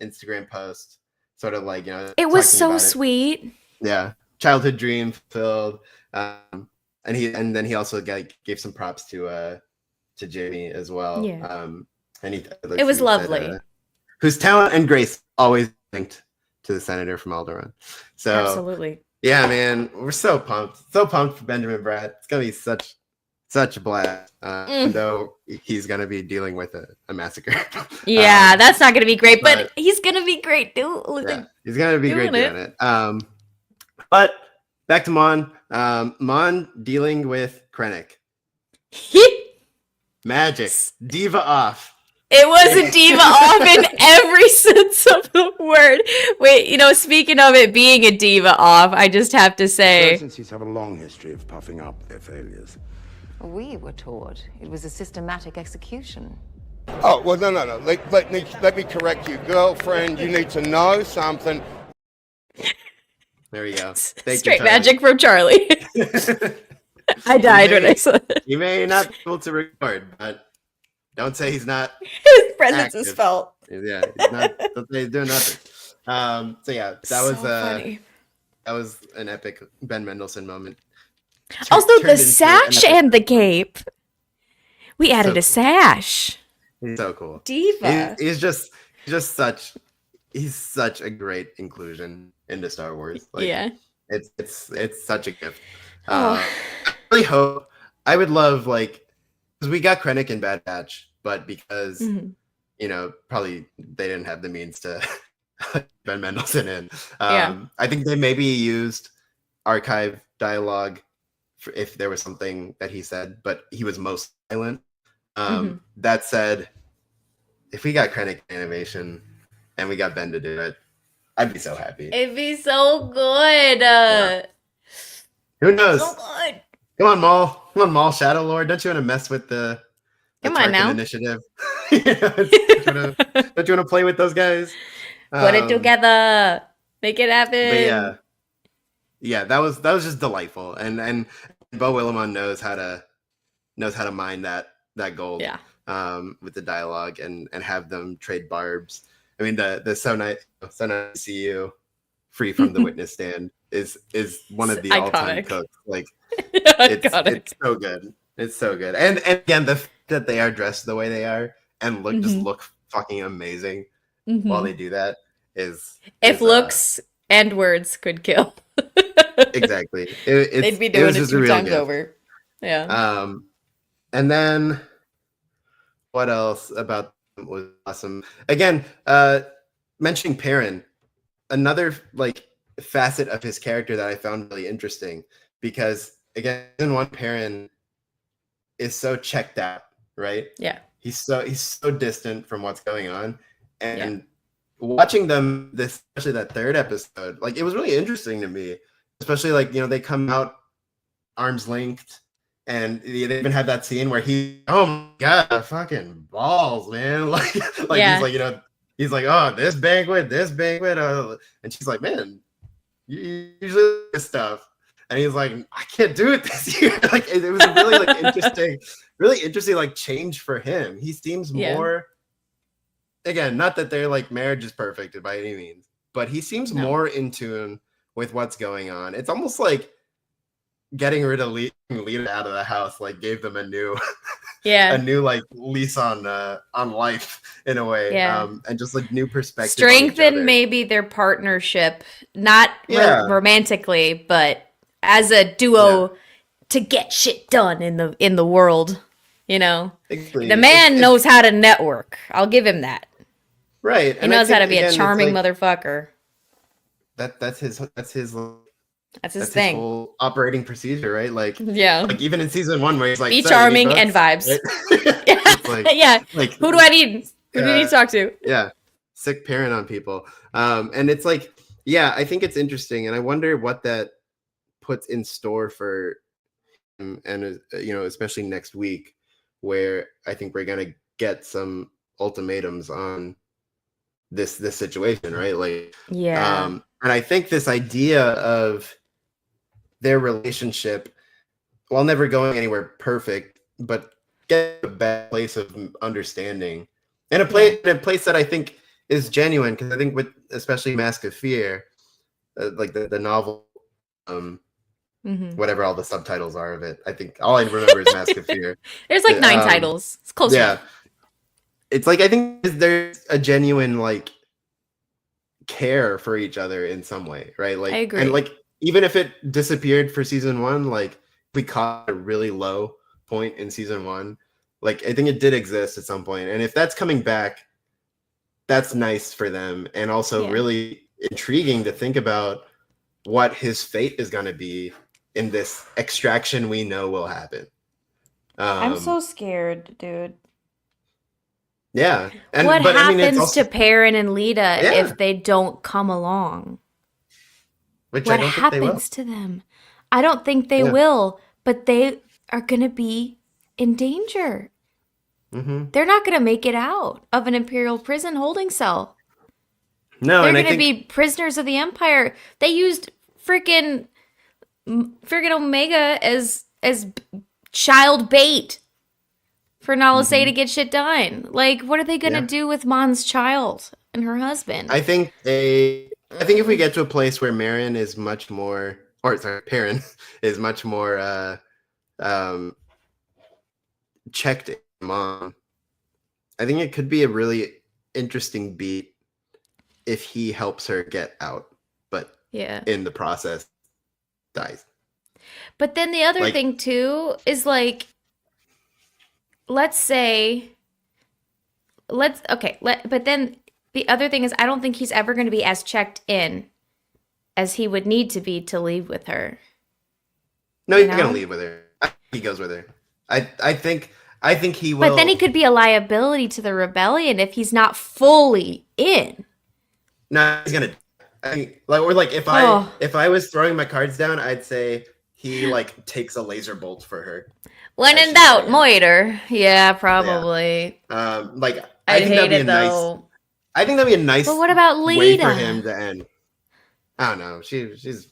Speaker 1: Instagram post, sort of like
Speaker 2: it was so sweet.
Speaker 1: Yeah, childhood dream fulfilled. And then he also gave some props to Jamie as well.
Speaker 2: Yeah.
Speaker 1: And
Speaker 2: it was lovely.
Speaker 1: Whose talent and grace always linked to the senator from Alderaan. So
Speaker 2: absolutely.
Speaker 1: Yeah, man, we're so pumped for Benjamin Bratt. It's gonna be such a blast. Though he's gonna be dealing with a massacre.
Speaker 2: Yeah, that's not gonna be great, but he's gonna be great.
Speaker 1: He's gonna be great doing it. But back to Mon. Mon dealing with Krennic. Magic. Diva off.
Speaker 2: It was a diva off in every sense of the word. Wait, speaking of it being a diva off, I just have to say...
Speaker 3: Agencies have a long history of puffing up their failures.
Speaker 4: We were taught it was a systematic execution.
Speaker 3: Oh, well, no. Let me correct you. Girlfriend, you need to know something.
Speaker 1: There we go. Thank you,
Speaker 2: Straight
Speaker 1: Charlie.
Speaker 2: magic from Charlie. I died when I saw it.
Speaker 1: He may not be able to record, but don't say he's not.
Speaker 2: His presence is
Speaker 1: Active.
Speaker 2: felt.
Speaker 1: Yeah, he's not. Don't say he's doing nothing. So yeah,
Speaker 2: Funny.
Speaker 1: that was an epic Ben Mendelsohn moment.
Speaker 2: Also,
Speaker 1: Turned
Speaker 2: the
Speaker 1: into
Speaker 2: sash
Speaker 1: an epic-
Speaker 2: and the cape. We added
Speaker 1: So
Speaker 2: a sash.
Speaker 1: He's so cool.
Speaker 2: Diva.
Speaker 1: He's such a great inclusion into Star Wars. Like,
Speaker 2: Yeah.
Speaker 1: it's such a gift.
Speaker 2: Oh.
Speaker 1: I really hope. I would love because we got Krennic in Bad Batch, but because probably they didn't have the means to Ben Mendelsohn in. I think they maybe used archive dialogue if there was something that he said, but he was most silent. That said, if we got Krennic animation and we got Ben to do it, I'd be so happy.
Speaker 2: It'd be so good.
Speaker 1: Who knows?
Speaker 2: So good.
Speaker 1: Come on, Maul. Come on, Maul. Shadow Lord. Don't you want to mess with the
Speaker 2: Come on
Speaker 1: Tarkin
Speaker 2: now.
Speaker 1: initiative? Don't you want to play with those guys?
Speaker 2: Put it together. Make it happen.
Speaker 1: But yeah, that was just delightful, and Bo Willimon knows how to mine that gold.
Speaker 2: Yeah.
Speaker 1: With the dialogue and have them trade barbs. I mean, the so nice to see you free from the witness stand is one of the all-time
Speaker 2: Iconic.
Speaker 1: cooks. Like
Speaker 2: Iconic.
Speaker 1: it's so good. It's so good. And again, the fact that they are dressed the way they are and look fucking amazing while they do that is
Speaker 2: if looks and words could kill.
Speaker 1: exactly.
Speaker 2: They'd be doing it 2 times over. Yeah.
Speaker 1: And then what else about them was awesome? Again, mentioning Perrin, another facet of his character that I found really interesting because again, in one Perrin is so checked out, right?
Speaker 2: Yeah.
Speaker 1: He's so distant from what's going on, and watching them especially that third episode, it was really interesting to me, especially they come out arm's length. And they even had that scene where oh my god, fucking balls, man! He's like, oh, this banquet, and she's like, man, you usually do this stuff, and he's like, I can't do it this year. It was a really interesting, change for him. He seems more, again, not that their marriage is perfect by any means, but he seems more in tune with what's going on. It's almost like getting rid of Lita out of the house gave them a new lease on life in a way, and just new perspective,
Speaker 2: strengthen maybe their partnership, not romantically, but as a duo to get shit done in the world.
Speaker 1: Exactly.
Speaker 2: The man knows how to network. I'll give him that.
Speaker 1: Right,
Speaker 2: He knows how to be a charming motherfucker.
Speaker 1: That's his
Speaker 2: That's his
Speaker 1: His
Speaker 2: thing.
Speaker 1: whole operating procedure, right?
Speaker 2: Yeah.
Speaker 1: Even in season 1 where he's like,
Speaker 2: Be
Speaker 1: "So,
Speaker 2: charming
Speaker 1: you need
Speaker 2: and
Speaker 1: books?"
Speaker 2: vibes.
Speaker 1: Right?
Speaker 2: Yeah. Who do I need? Who do we need to talk to?
Speaker 1: Yeah. Sick parent on people. And it's I think it's interesting. And I wonder what that puts in store for him, and especially next week, where I think we're going to get some ultimatums on this situation, right? And I think this idea of their relationship, while never going anywhere perfect, but get a bad place of understanding, and a place that I think is genuine, because I think with especially Mask of Fear, the novel, whatever all the subtitles are of it, I think all I remember is Mask of Fear.
Speaker 2: There's 9 titles. It's close enough.
Speaker 1: It's I think there's a genuine care for each other in some way, right?
Speaker 2: I agree.
Speaker 1: And even if it disappeared for season 1, we caught a really low point in season 1, I think it did exist at some point. And if that's coming back, that's nice for them, and also really intriguing to think about what his fate is going to be in this extraction we know will happen.
Speaker 2: I'm so scared, dude.
Speaker 1: Yeah.
Speaker 2: What happens to Perrin and Lita if they don't come along?
Speaker 1: What
Speaker 2: happens to them? I don't think they will, but they are going to be in danger. They're not going to make it out of an Imperial prison holding cell.
Speaker 1: No,
Speaker 2: They're going to be prisoners of the Empire. They used freaking Omega as child bait for Nala Se to get shit done. Like, what are they gonna do with Mon's child and her husband?
Speaker 1: I think if we get to a place where Perrin is much more checked in Mon, I think it could be a really interesting beat if he helps her get out, but in the process dies.
Speaker 2: But then the other thing too is like, but then the other thing is I don't think he's ever going to be as checked in as he would need to be to leave with her.
Speaker 1: No, he's not going to leave with her. He goes with her. I think he will.
Speaker 2: But then he could be a liability to the rebellion if he's not fully in.
Speaker 1: No, he's gonna. If I was throwing my cards down, I'd say he like takes a laser bolt for her.
Speaker 2: When in doubt, Moiter. Yeah, probably.
Speaker 1: Yeah.
Speaker 2: I think that'd be a nice.
Speaker 1: I think that'd be a nice.
Speaker 2: But what about Lita?
Speaker 1: Way for him to end. I don't know. She's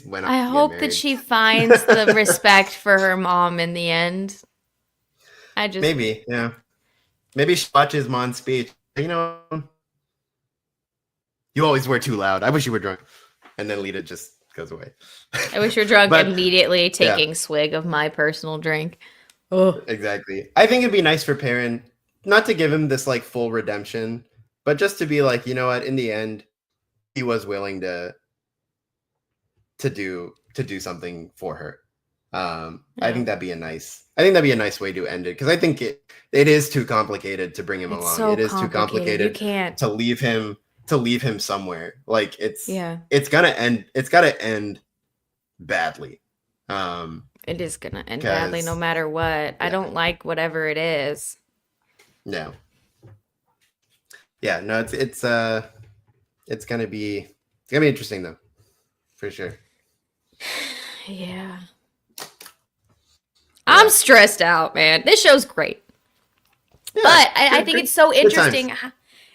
Speaker 1: went up.
Speaker 2: I hope that she finds the respect for her mom in the end.
Speaker 1: Maybe she watches Mon's speech. You know, you always were too loud. I wish you were drunk. And then Lita just goes away.
Speaker 2: I wish you were drunk. Immediately taking swig of my personal drink. Oh,
Speaker 1: exactly. I think it'd be nice for Perrin not to give him this like full redemption, but just to be like, you know what? In the end, he was willing to do something for her. I think that'd be a nice way to end it, because I think it is too complicated to bring him along.
Speaker 2: So
Speaker 1: it is too complicated.
Speaker 2: You can't
Speaker 1: to leave him somewhere. Like it's gotta end badly.
Speaker 2: It is gonna end badly no matter what. Yeah. I don't like whatever it is.
Speaker 1: No. Yeah, no, it's gonna be interesting though. For sure.
Speaker 2: Yeah. I'm stressed out, man. This show's great. Yeah, but I think it's so interesting.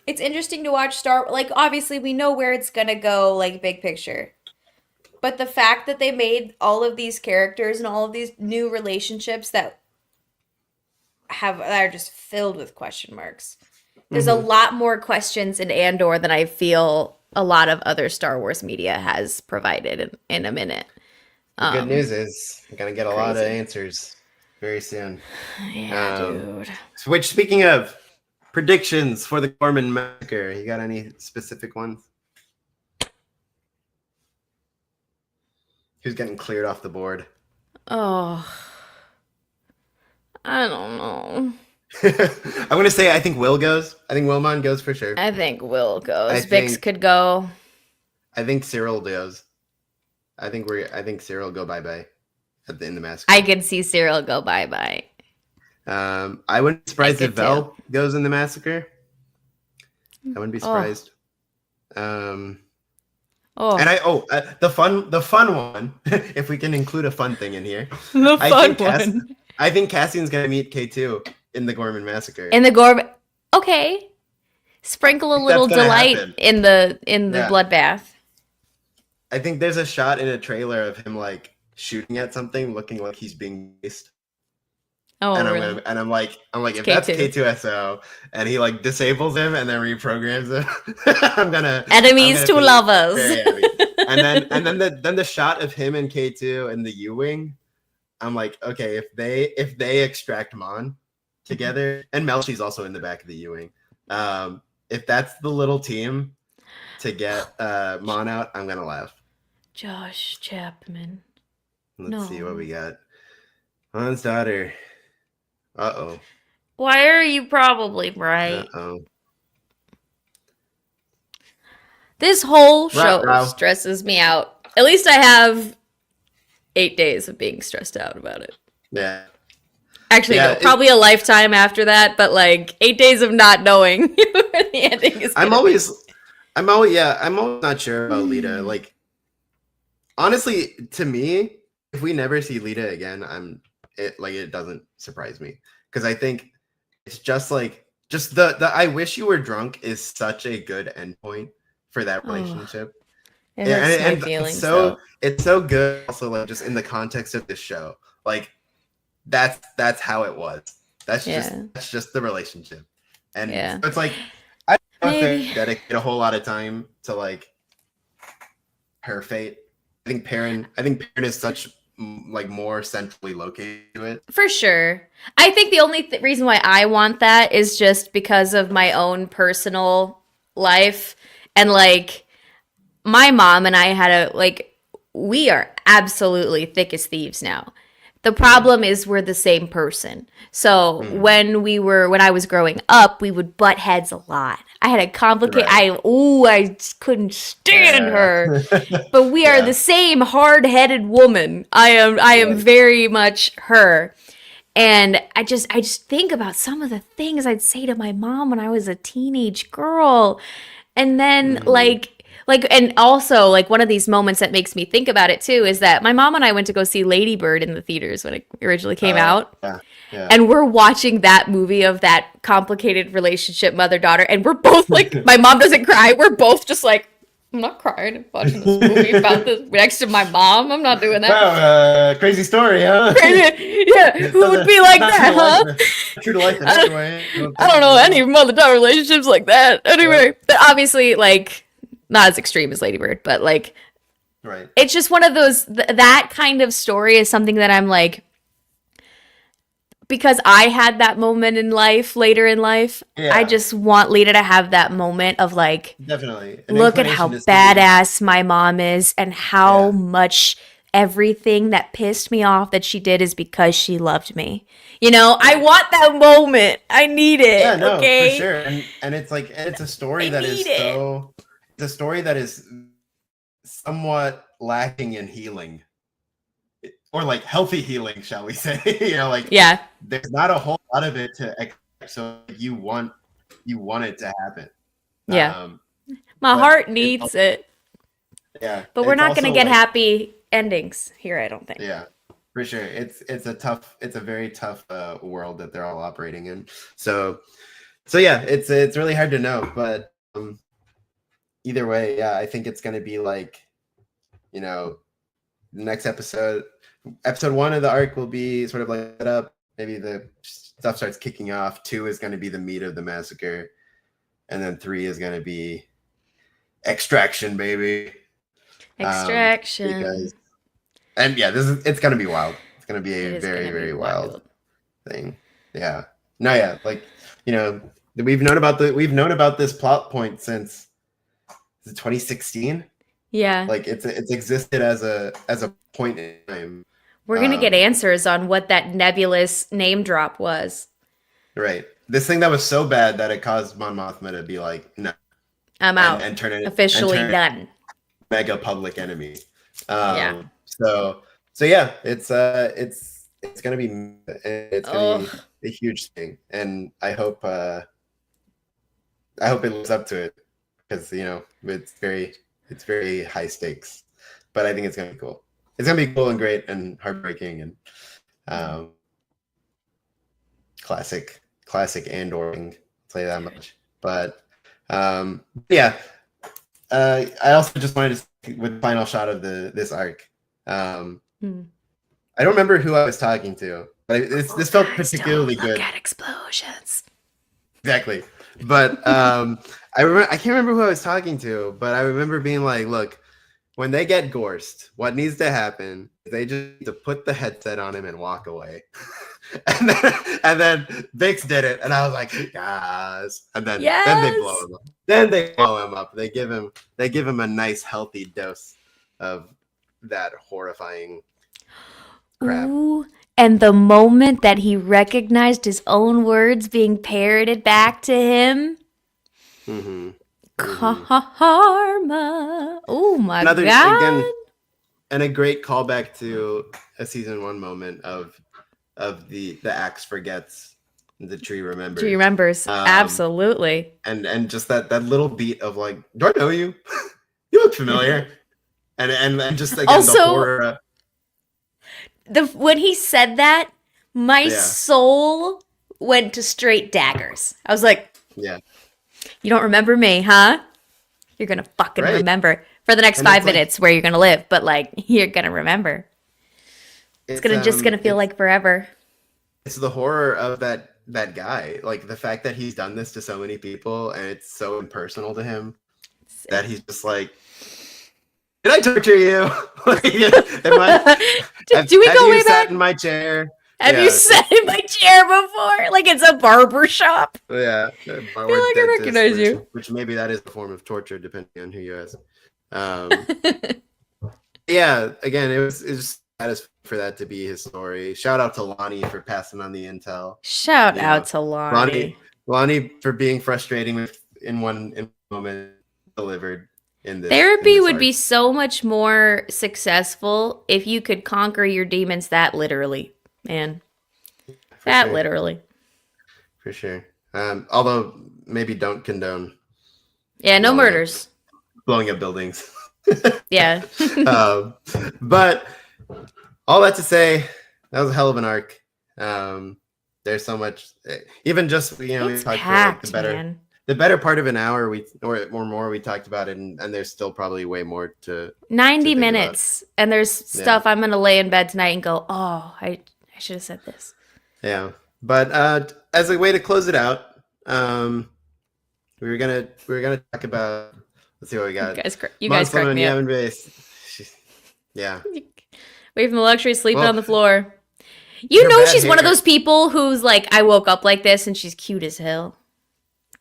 Speaker 2: It's interesting to watch obviously we know where it's going to go, like big picture. But the fact that they made all of these characters and all of these new relationships that are just filled with question marks. There's a lot more questions in Andor than I feel a lot of other Star Wars media has provided in a minute.
Speaker 1: The good news is we're going to get a lot of answers very soon.
Speaker 2: Yeah, dude.
Speaker 1: Which, speaking of predictions for the Gorman Massacre, you got any specific ones? Who's getting cleared off the board?
Speaker 2: Oh, I don't know.
Speaker 1: I'm going to say I think Will goes. I think Wilmon goes for sure.
Speaker 2: I think Will goes. Vix could go.
Speaker 1: I think Cyril goes. I think Cyril go bye-bye in the massacre.
Speaker 2: I could see Cyril go bye-bye.
Speaker 1: I wouldn't be surprised if Vel goes in the massacre. I wouldn't be surprised. And the fun one, if we can include a fun thing in here. I think Cassian's gonna meet K2 in the Gorman Massacre.
Speaker 2: Okay. Sprinkle a little delight in the bloodbath.
Speaker 1: I think there's a shot in a trailer of him like shooting at something, looking like he's being chased.
Speaker 2: Oh,
Speaker 1: and
Speaker 2: really?
Speaker 1: I'm like, if
Speaker 2: K2.
Speaker 1: that's K2SO, and he like disables him and then reprograms him,
Speaker 2: enemies to lovers.
Speaker 1: and then the shot of him and K2 and the U-wing, I'm like, okay, if they extract Mon together, and Melchi's also in the back of the U-wing, if that's the little team to get Mon out, I'm gonna laugh.
Speaker 2: Josh Chapman.
Speaker 1: Let's see what we got. Mon's daughter. Uh-oh.
Speaker 2: Why are you probably right?
Speaker 1: Uh-oh.
Speaker 2: This whole show stresses me out. At least I have 8 days of being stressed out about it.
Speaker 1: Yeah.
Speaker 2: Actually, no, probably a lifetime after that, but like 8 days of not knowing where the ending is.
Speaker 1: I'm always not sure about Lita. Like, honestly, to me, if we never see Lita again, it doesn't surprise me, because I think it's just the I wish you were drunk is such a good endpoint for that relationship.
Speaker 2: It
Speaker 1: Yeah,
Speaker 2: hurts my
Speaker 1: and
Speaker 2: feelings though.
Speaker 1: it's so good also like just in the context of this show. Like that's how it was.
Speaker 2: Yeah.
Speaker 1: That's just the relationship. And
Speaker 2: Yeah.
Speaker 1: so it's like I don't know if
Speaker 2: Maybe.
Speaker 1: they dedicate a whole lot of time to like her fate. I think Perrin is such like more centrally located to it.
Speaker 2: For sure. I think the only reason why I want that is just because of my own personal life. And like, my mom and I had we are absolutely thick as thieves now. The problem is we're the same person. So when I was growing up, we would butt heads a lot. I had a complicated,
Speaker 1: Right.
Speaker 2: I just couldn't stand her. But we are
Speaker 1: Yeah.
Speaker 2: the same hard-headed woman. I am
Speaker 1: Right.
Speaker 2: very much her. And I just think about some of the things I'd say to my mom when I was a teenage girl. And then and also like one of these moments that makes me think about it too is that my mom and I went to go see Lady Bird in the theaters when it originally came out.
Speaker 1: Yeah. Yeah.
Speaker 2: And we're watching that movie of that complicated relationship mother-daughter, and we're both like, my mom doesn't cry. We're both just like, I'm not crying watching this movie about this next to my mom. I'm not doing that.
Speaker 1: Wow, crazy story, huh?
Speaker 2: Yeah, who would be like that, huh?
Speaker 1: True to life in any way.
Speaker 2: I don't know any mother-daughter relationships like that. Anyway, but obviously, like, not as extreme as Lady Bird, but like,
Speaker 1: Right.
Speaker 2: it's just one of those, that kind of story is something that I'm like, because I had that moment in life, later in life,
Speaker 1: Yeah.
Speaker 2: I just want Lita to have that moment of like,
Speaker 1: Definitely. An
Speaker 2: look at how
Speaker 1: inclination to see-
Speaker 2: badass my mom is and how much everything that pissed me off that she did is because she loved me. You know, I want that moment. I need it.
Speaker 1: Yeah, no,
Speaker 2: okay?
Speaker 1: for sure. And it's like it's a story that is
Speaker 2: need it.
Speaker 1: so it's a story that is somewhat lacking in healing. Or like healthy healing, shall we say? You know, like
Speaker 2: Yeah.
Speaker 1: there's not a whole lot of it to expect, so you want it to happen.
Speaker 2: Yeah. My
Speaker 1: but
Speaker 2: heart
Speaker 1: it's
Speaker 2: needs it.
Speaker 1: Yeah.
Speaker 2: But we're
Speaker 1: it's
Speaker 2: not going to
Speaker 1: also,
Speaker 2: get
Speaker 1: like,
Speaker 2: happy endings here, I don't think.
Speaker 1: Yeah, for sure. It's a very tough world that they're all operating in. So yeah, it's really hard to know, but either way, yeah, I think it's going to be like, you know, the next episode 1 of the arc will be sort of like set up. Maybe the stuff starts kicking off. 2 is going to be the meat of the massacre, and then 3 is going to be extraction, baby.
Speaker 2: Extraction.
Speaker 1: And yeah, it's going to be wild. It's going to be
Speaker 2: It
Speaker 1: a
Speaker 2: is
Speaker 1: very,
Speaker 2: gonna be
Speaker 1: very wild
Speaker 2: wild.
Speaker 1: thing. Yeah. No, yeah, like, you know, we've known about this plot point since 2016.
Speaker 2: Yeah.
Speaker 1: Like it's existed as a point in time.
Speaker 2: We're going to get answers on what that nebulous name drop was.
Speaker 1: Right. This thing that was so bad that it caused Mon Mothma to be like, no,
Speaker 2: I'm out.
Speaker 1: and turn it
Speaker 2: Officially
Speaker 1: and turn
Speaker 2: done.
Speaker 1: mega public enemy.
Speaker 2: Yeah.
Speaker 1: So yeah, it's gonna be a huge thing, and I hope it lives up to it, because you know it's very high stakes, but I think it's gonna be cool. It's gonna be cool and great and heartbreaking and classic Andor. I'll tell you that much. But yeah. I also just wanted to say, with the final shot of this arc. I don't remember who I was talking to, but this felt particularly good.
Speaker 2: Look at explosions.
Speaker 1: Exactly. But I can't remember who I was talking to, but I remember being like, look, when they get Gorst, what needs to happen is they just need to put the headset on him and walk away. and then Vix did it, and I was like, yes. And then they blow him up. Then they blow him up. They give him a nice healthy dose of that horrifying crap.
Speaker 2: Ooh, and the moment that he recognized his own words being parroted back to him.
Speaker 1: Mm-hmm.
Speaker 2: Karma. Oh my god.
Speaker 1: Again, and a great callback to a season 1 moment of the axe forgets, the tree remembers.
Speaker 2: Tree remembers. Absolutely.
Speaker 1: And just that little beat of like, do I know you? You look familiar. and just again
Speaker 2: Also,
Speaker 1: the horror.
Speaker 2: When he said that, my soul went to straight daggers. I was like,
Speaker 1: yeah.
Speaker 2: You don't remember me, huh? You're gonna fucking remember. for the next
Speaker 1: And
Speaker 2: 5 minutes where you're gonna live, but like you're gonna remember. It's gonna feel like forever.
Speaker 1: It's the horror of that guy. Like the fact that he's done this to so many people and it's so impersonal to him that he's just like, did I torture you? Like,
Speaker 2: Do we go way
Speaker 1: sat
Speaker 2: back?
Speaker 1: in my chair?
Speaker 2: Have you sat in my chair before? Like it's a barber shop.
Speaker 1: Yeah. I
Speaker 2: feel like I recognize you.
Speaker 1: Which maybe that is a form of torture, depending on who you ask. Yeah, again, it was just satisfying for that to be his story. Shout out to Lonnie for passing on the intel.
Speaker 2: Shout out to Lonnie.
Speaker 1: Lonnie for being frustrating in one moment, delivered in this.
Speaker 2: Therapy
Speaker 1: in this
Speaker 2: would
Speaker 1: arc.
Speaker 2: be so much more successful if you could conquer your demons that literally, man.
Speaker 1: For
Speaker 2: That
Speaker 1: sure.
Speaker 2: literally.
Speaker 1: For sure. Although maybe don't condone
Speaker 2: Yeah, no
Speaker 1: Blowing up.
Speaker 2: murders.
Speaker 1: blowing up buildings.
Speaker 2: Yeah.
Speaker 1: But all that to say, that was a hell of an arc. There's so much, even just we
Speaker 2: It's
Speaker 1: talked
Speaker 2: packed,
Speaker 1: about
Speaker 2: man.
Speaker 1: the better part of an hour or more we talked about it, and there's still probably way more to
Speaker 2: 90
Speaker 1: think
Speaker 2: minutes. And there's stuff I'm going to lay in bed tonight and go, oh, I should have said this.
Speaker 1: Yeah, but as a way to close it out, we were gonna talk about. Let's see what we got.
Speaker 2: You guys crack me up.
Speaker 1: Yeah,
Speaker 2: Away from the luxury, sleeping
Speaker 1: Well,
Speaker 2: on the floor.
Speaker 1: her
Speaker 2: You know
Speaker 1: bad
Speaker 2: she's one of
Speaker 1: hair-
Speaker 2: those people who's like, I woke up like this and she's cute as hell.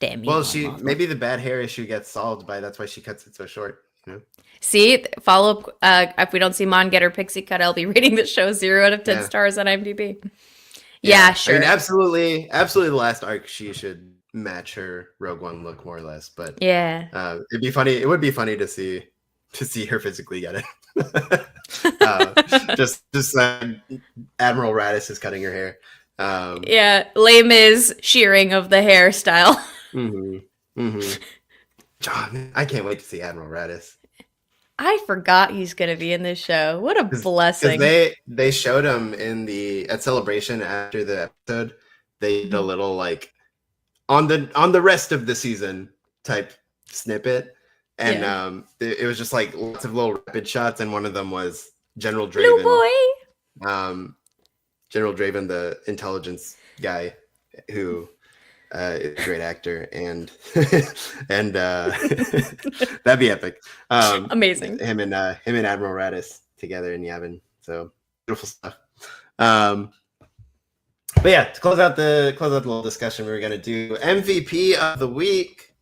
Speaker 2: Damn you.
Speaker 1: well,
Speaker 2: mama.
Speaker 1: maybe the bad hair issue gets solved by that's why she cuts it so short. You know?
Speaker 2: See, follow up. If we don't see Mon get her pixie cut, I'll be rating the show 0 out of 10
Speaker 1: Yeah.
Speaker 2: stars on IMDb. Yeah, sure.
Speaker 1: I mean, absolutely. The last arc, she should match her Rogue One look more or less. But
Speaker 2: Yeah.
Speaker 1: it'd be funny. It would be funny to see her physically get it. just Admiral Radis is cutting her hair.
Speaker 2: Yeah. Lame is shearing of the hairstyle.
Speaker 1: John, I can't wait to see Admiral Radis.
Speaker 2: I forgot he's going to be in this show. What a blessing.
Speaker 1: Because they showed him at Celebration after the episode. They did a
Speaker 2: Mm-hmm.
Speaker 1: little like on the rest of the season type snippet, and it was just like lots of little rapid shots, and one of them was General
Speaker 2: Blue
Speaker 1: Draven.
Speaker 2: boy.
Speaker 1: General Draven, the intelligence guy, who is a great actor, and that'd be epic.
Speaker 2: Amazing.
Speaker 1: Him and Admiral Radis together in Yavin. So beautiful stuff. But yeah, to close out the little discussion, we were gonna do MVP of the week.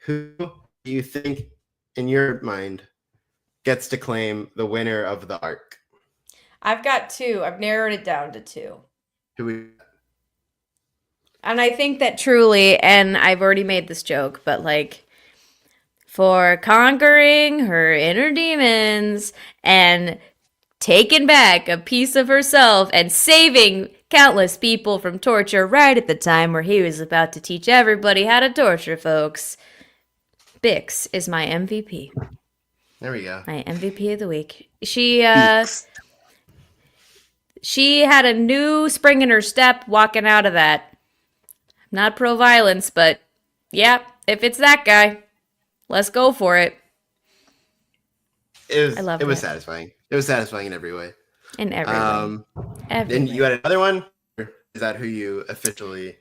Speaker 1: Who do you think, in your mind, gets to claim the winner of the arc?
Speaker 2: I've got 2. I've narrowed it down to 2.
Speaker 1: Who we?
Speaker 2: And I think that truly, and I've already made this joke, but like for conquering her inner demons and taking back a piece of herself and saving countless people from torture right at the time where he was about to teach everybody how to torture folks, Bix is my MVP.
Speaker 1: There we go.
Speaker 2: My MVP of the week. She had a new spring in her step walking out of that. Not pro-violence, but yeah, if it's that guy, let's go for it.
Speaker 1: It
Speaker 2: I love
Speaker 1: was
Speaker 2: it.
Speaker 1: satisfying. It was satisfying in every way.
Speaker 2: In every way. Every
Speaker 1: Then
Speaker 2: way.
Speaker 1: you had another one? Or is that who you officially?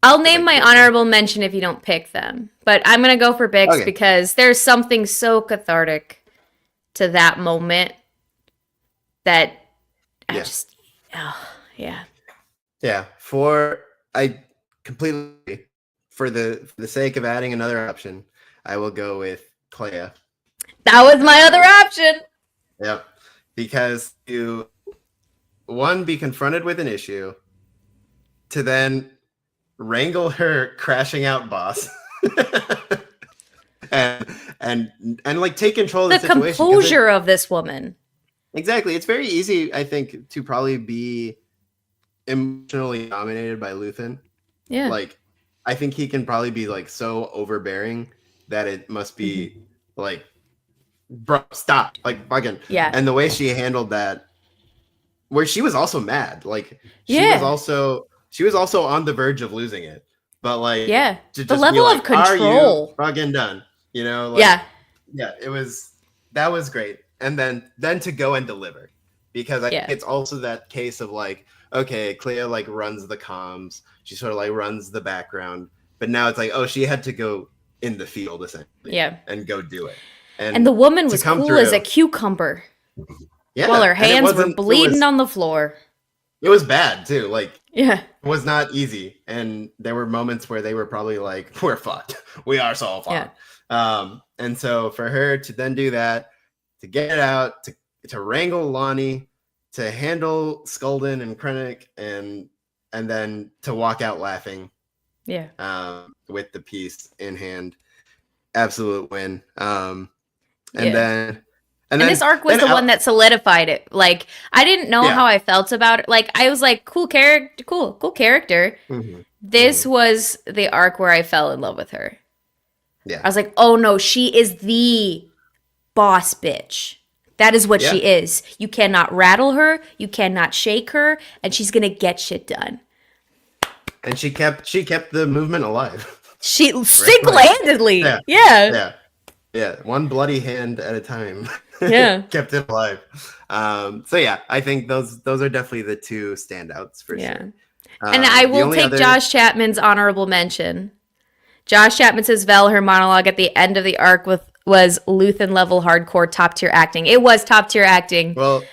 Speaker 2: I'll name my honorable mention if you don't pick them. But I'm going to go for Bix
Speaker 1: Okay.
Speaker 2: because there's something so cathartic to that moment that I
Speaker 1: Yeah.
Speaker 2: just, yeah.
Speaker 1: Yeah. I completely, for the sake of adding another option, I will go with Clare.
Speaker 2: That was my other option.
Speaker 1: Yep. Because to one, be confronted with an issue, to then wrangle her crashing out boss, and like take control of
Speaker 2: The
Speaker 1: the situation. 'cause
Speaker 2: composure of this woman.
Speaker 1: exactly. It's very easy, I think, to probably be emotionally dominated by Luthen.
Speaker 2: Yeah.
Speaker 1: Like, I think he can probably be like so overbearing that it must be like, bro, stop, like fucking.
Speaker 2: Yeah.
Speaker 1: And the way she handled that, where she was also mad, like she
Speaker 2: Yeah.
Speaker 1: was also on the verge of losing it, but like
Speaker 2: Yeah.
Speaker 1: to
Speaker 2: The
Speaker 1: just be
Speaker 2: level of
Speaker 1: like, "Are you
Speaker 2: control.
Speaker 1: fucking done?" You know? Like,
Speaker 2: Yeah.
Speaker 1: yeah, that was great. And then to go and deliver, because I think it's also that case of like, okay, Clea like runs the comms, she sort of like runs the background, but now it's like, oh, she had to go in the field essentially, and go do it.
Speaker 2: And the woman was
Speaker 1: come
Speaker 2: cool as a cucumber.
Speaker 1: Yeah,
Speaker 2: while her hands were bleeding on the floor.
Speaker 1: It was bad too. Like,
Speaker 2: it
Speaker 1: was not easy, and there were moments where they were probably like, "We're fucked. We are so fucked." And so for her to then do that, to get it out, to wrangle Lonnie, to handle Skulden and Krennic, and then to walk out laughing, with the piece in hand, absolute win. And
Speaker 2: this arc was the one that solidified it. Like, I didn't know how I felt about it. Like, I was like, cool character.
Speaker 1: Mm-hmm.
Speaker 2: This was the arc where I fell in love with her.
Speaker 1: Yeah.
Speaker 2: I was like, oh no, she is the boss bitch. That is what she is. You cannot rattle her. You cannot shake her. And she's going to get shit done.
Speaker 1: And she kept the movement alive.
Speaker 2: She single-handedly. Yeah.
Speaker 1: One bloody hand at a time.
Speaker 2: Yeah.
Speaker 1: Kept it alive. So yeah, I think those are definitely the two standouts for sure.
Speaker 2: And I will take Josh Chapman's honorable mention. Josh Chapman says Vel, her monologue at the end of the arc was Luthen level hardcore top tier acting. It was top tier acting.
Speaker 1: Well,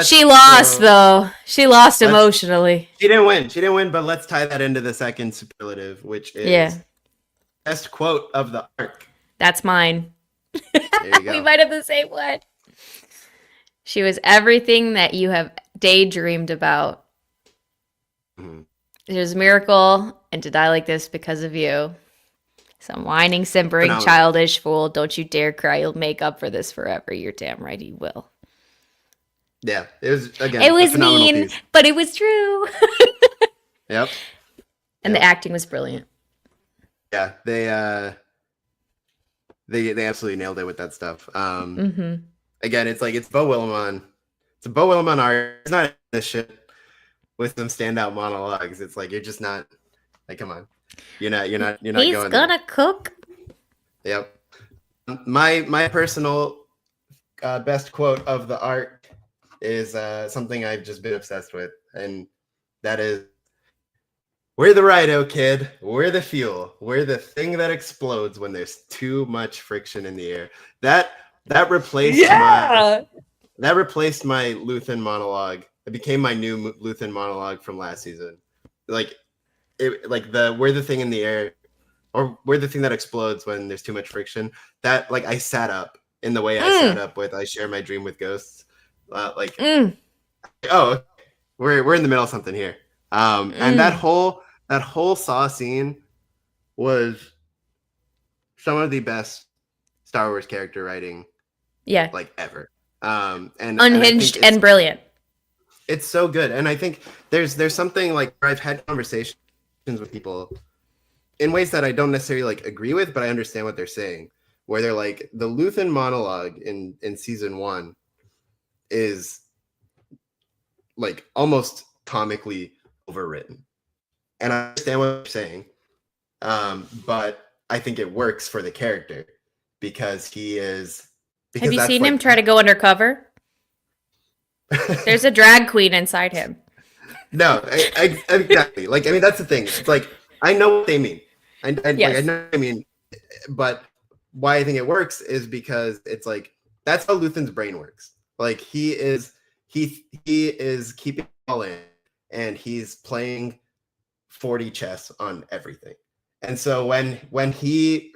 Speaker 2: she lost though. She lost emotionally.
Speaker 1: She didn't win, but let's tie that into the second superlative, which is best quote of the arc.
Speaker 2: That's mine.
Speaker 1: There you go.
Speaker 2: We might have the same one. She was everything that you have daydreamed about.
Speaker 1: Mm-hmm.
Speaker 2: It was a miracle, and to die like this because of you. Some whining, simpering, childish fool. Don't you dare cry. You'll make up for this forever. You're damn right you will.
Speaker 1: Yeah, it was, again,
Speaker 2: it was mean, but it was true.
Speaker 1: Yep.
Speaker 2: And the acting was brilliant.
Speaker 1: Yeah, they absolutely nailed it with that stuff. Again, it's like, it's Beau Willimon. It's a Beau Willimon art. It's not in this shit with some standout monologues. It's like, you're just not, like, come on. You're not
Speaker 2: He's
Speaker 1: going
Speaker 2: gonna
Speaker 1: there.
Speaker 2: cook.
Speaker 1: Yep. My personal best quote of the arc is something I've just been obsessed with, and that is, "We're the Rhino, kid. We're the fuel. We're the thing that explodes when there's too much friction in the air." That replaced my Luthen monologue. It became my new Luthen monologue from last season. Like, we're the thing in the air, or we're the thing that explodes when there's too much friction. That, like, I sat up in the way I sat up with I Share My Dream with Ghosts. Oh, we're in the middle of something here. And that whole Saw scene was some of the best Star Wars character writing, like, ever. And
Speaker 2: unhinged and brilliant.
Speaker 1: It's so good, and I think there's something, like, where I've had conversations with people in ways that I don't necessarily, like, agree with, but I understand what they're saying. Where they're like, the Luthen monologue in season 1 is, like, almost comically overwritten, and I understand what they're saying, but I think it works for the character because he is.
Speaker 2: Have you seen him try to go undercover? There's a drag queen inside him.
Speaker 1: No, exactly. Like, I mean, that's the thing. It's like, I know what they mean. I know what I mean, but why I think it works is because it's like, that's how Luthen's brain works. Like, he is keeping it all in, and he's playing 40 chess on everything. And so when he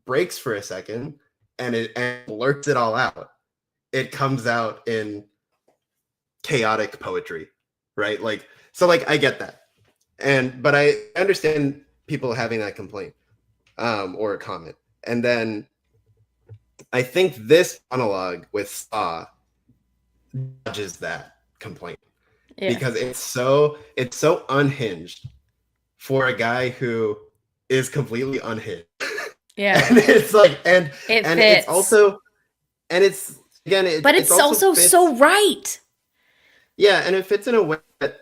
Speaker 1: breaks for a second and blurts it all out, it comes out in chaotic poetry, right? Like, so, like, I get that, but I understand people having that complaint or a comment, and then I think this monologue with Saw dodges that complaint because it's so unhinged for a guy who is completely unhinged.
Speaker 2: Yeah,
Speaker 1: and it's like, and
Speaker 2: fits.
Speaker 1: It's also, and it's, again,
Speaker 2: but it's also
Speaker 1: fits,
Speaker 2: so right.
Speaker 1: Yeah, and it fits in a way that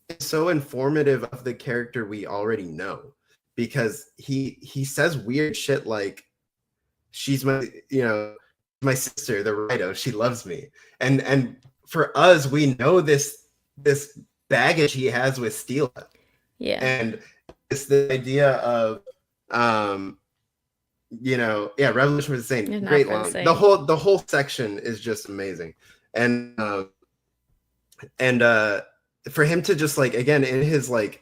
Speaker 1: is so informative of the character we already know, because he says weird shit like, she's my my sister, the Rhino. She loves me. And for us, we know this baggage he has with Steela.
Speaker 2: Yeah.
Speaker 1: And it's the idea of Revolution was insane. Great line. The whole section is just amazing. And for him to just like, again, in his like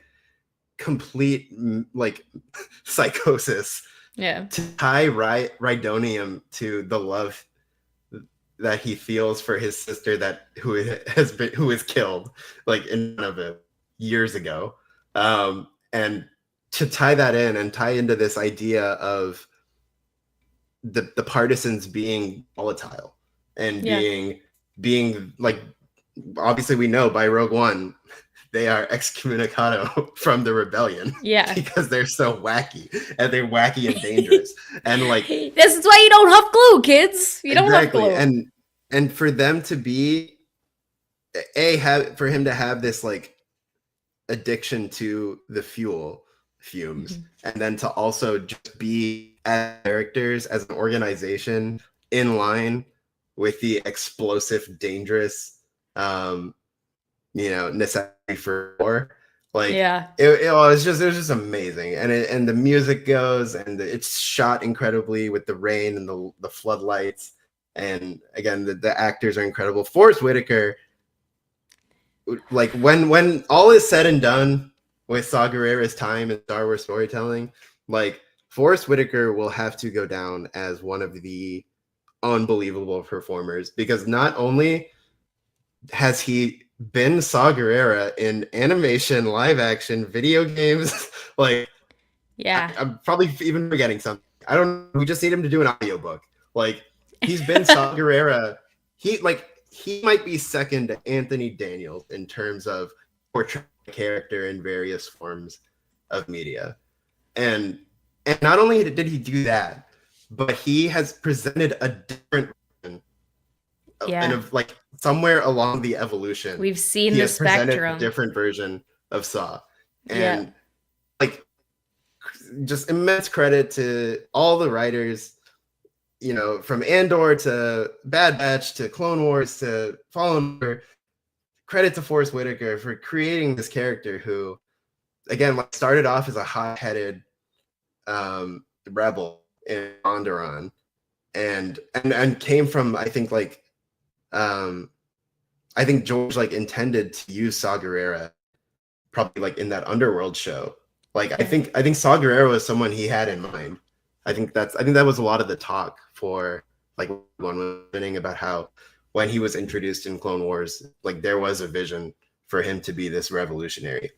Speaker 1: complete like psychosis, to tie Rhydonium to the love that he feels for his sister who is killed like in front of him years ago, and to tie that in and tie into this idea of the partisans being volatile and being like, obviously we know by Rogue One they are excommunicado from the rebellion, because they're so wacky and dangerous. And like,
Speaker 2: this is why you don't huff glue, kids. You don't huff glue.
Speaker 1: And for them to be for him to have this like addiction to the fumes, and then to also just be as characters, as an organization, in line with the explosive, dangerous necessity for war. Like, it was just amazing. And the music goes, and it's shot incredibly with the rain and the floodlights. And again, the actors are incredible. Forrest Whitaker, like when all is said and done with Saw Gerrera's time in Star Wars storytelling, like Forrest Whitaker will have to go down as one of the unbelievable performers, because not only has he been Saw Gerrera in animation, live action, video games, like I'm probably even forgetting something. I don't know. We just need him to do an audiobook. Like, he's been Saw Gerrera. He might be second to Anthony Daniels in terms of portraying a character in various forms of media. And not only did he do that, but he has presented a different version of like somewhere along the evolution.
Speaker 2: We've seen the spectrum.
Speaker 1: A different version of Saw. And like, just immense credit to all the writers, from Andor to Bad Batch to Clone Wars to Fallen Order. Credit to Forrest Whitaker for creating this character who, again, like, started off as a hot-headed rebel in Andor, and came from, I think, like, I think George like intended to use Saw Gerrera probably like in that Underworld show. Like, I think Saw Gerrera was someone he had in mind. I think that was a lot of the talk for like one winning, about how when he was introduced in Clone Wars, like there was a vision for him to be this revolutionary,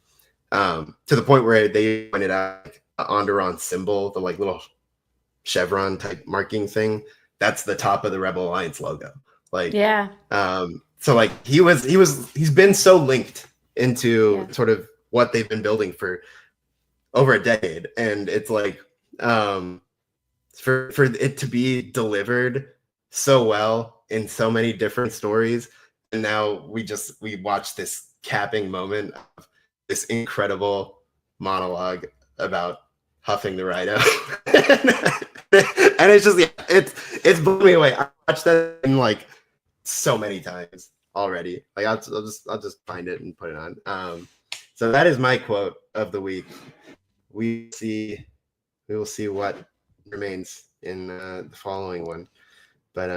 Speaker 1: to the point where they pointed out like, Onderon symbol, the like little chevron type marking thing, that's the top of the Rebel Alliance logo. Like, so like he's been so linked into sort of what they've been building for over a decade, and it's like for it to be delivered so well in so many different stories, and now we watch this capping moment of this incredible monologue about huffing the Rhino. And it's just it's blew me away. I watched that in like so many times already. Like I'll just find it and put it on. So that is my quote of the week. We will see what remains in the following one. But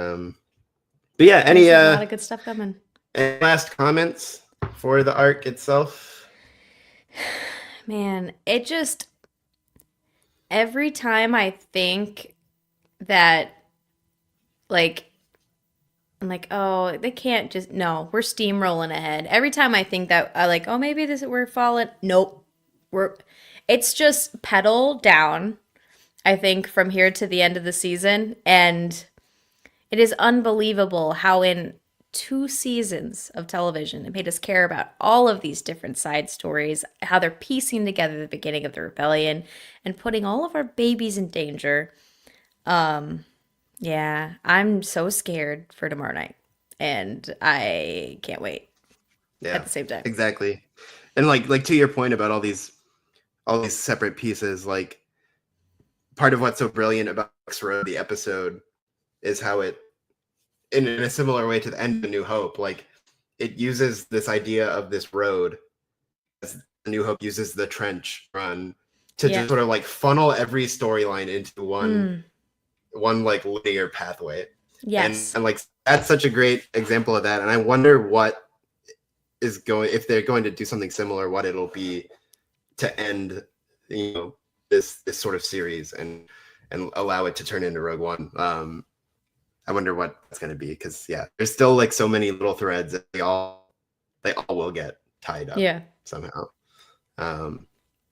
Speaker 1: yeah, any
Speaker 2: a lot of good stuff coming.
Speaker 1: Any last comments for the arc itself?
Speaker 2: Man, it just, every time I think that, like, I'm like, oh, they can't just, no, we're steamrolling ahead. Every time I think that, I like, oh, maybe we're falling. Nope. It's just pedal down, I think, from here to the end of the season. And it is unbelievable how in 2 seasons of television, it made us care about all of these different side stories, how they're piecing together the beginning of the rebellion and putting all of our babies in danger. Yeah, I'm so scared for tomorrow night, and I can't wait.
Speaker 1: Yeah,
Speaker 2: at the same time.
Speaker 1: Exactly. And like to your point about all these separate pieces, like part of what's so brilliant about X Road, the episode, is how it in a similar way to the end of New Hope, like it uses this idea of this road, as New Hope uses the trench run to just sort of like funnel every storyline into one like linear pathway.
Speaker 2: Yes.
Speaker 1: And like that's such a great example of that. And I wonder what is going, if they're going to do something similar, what it'll be to end, you know, this sort of series and allow it to turn into Rogue One. I wonder what it's going to be, because there's still like so many little threads that they all will get tied up somehow.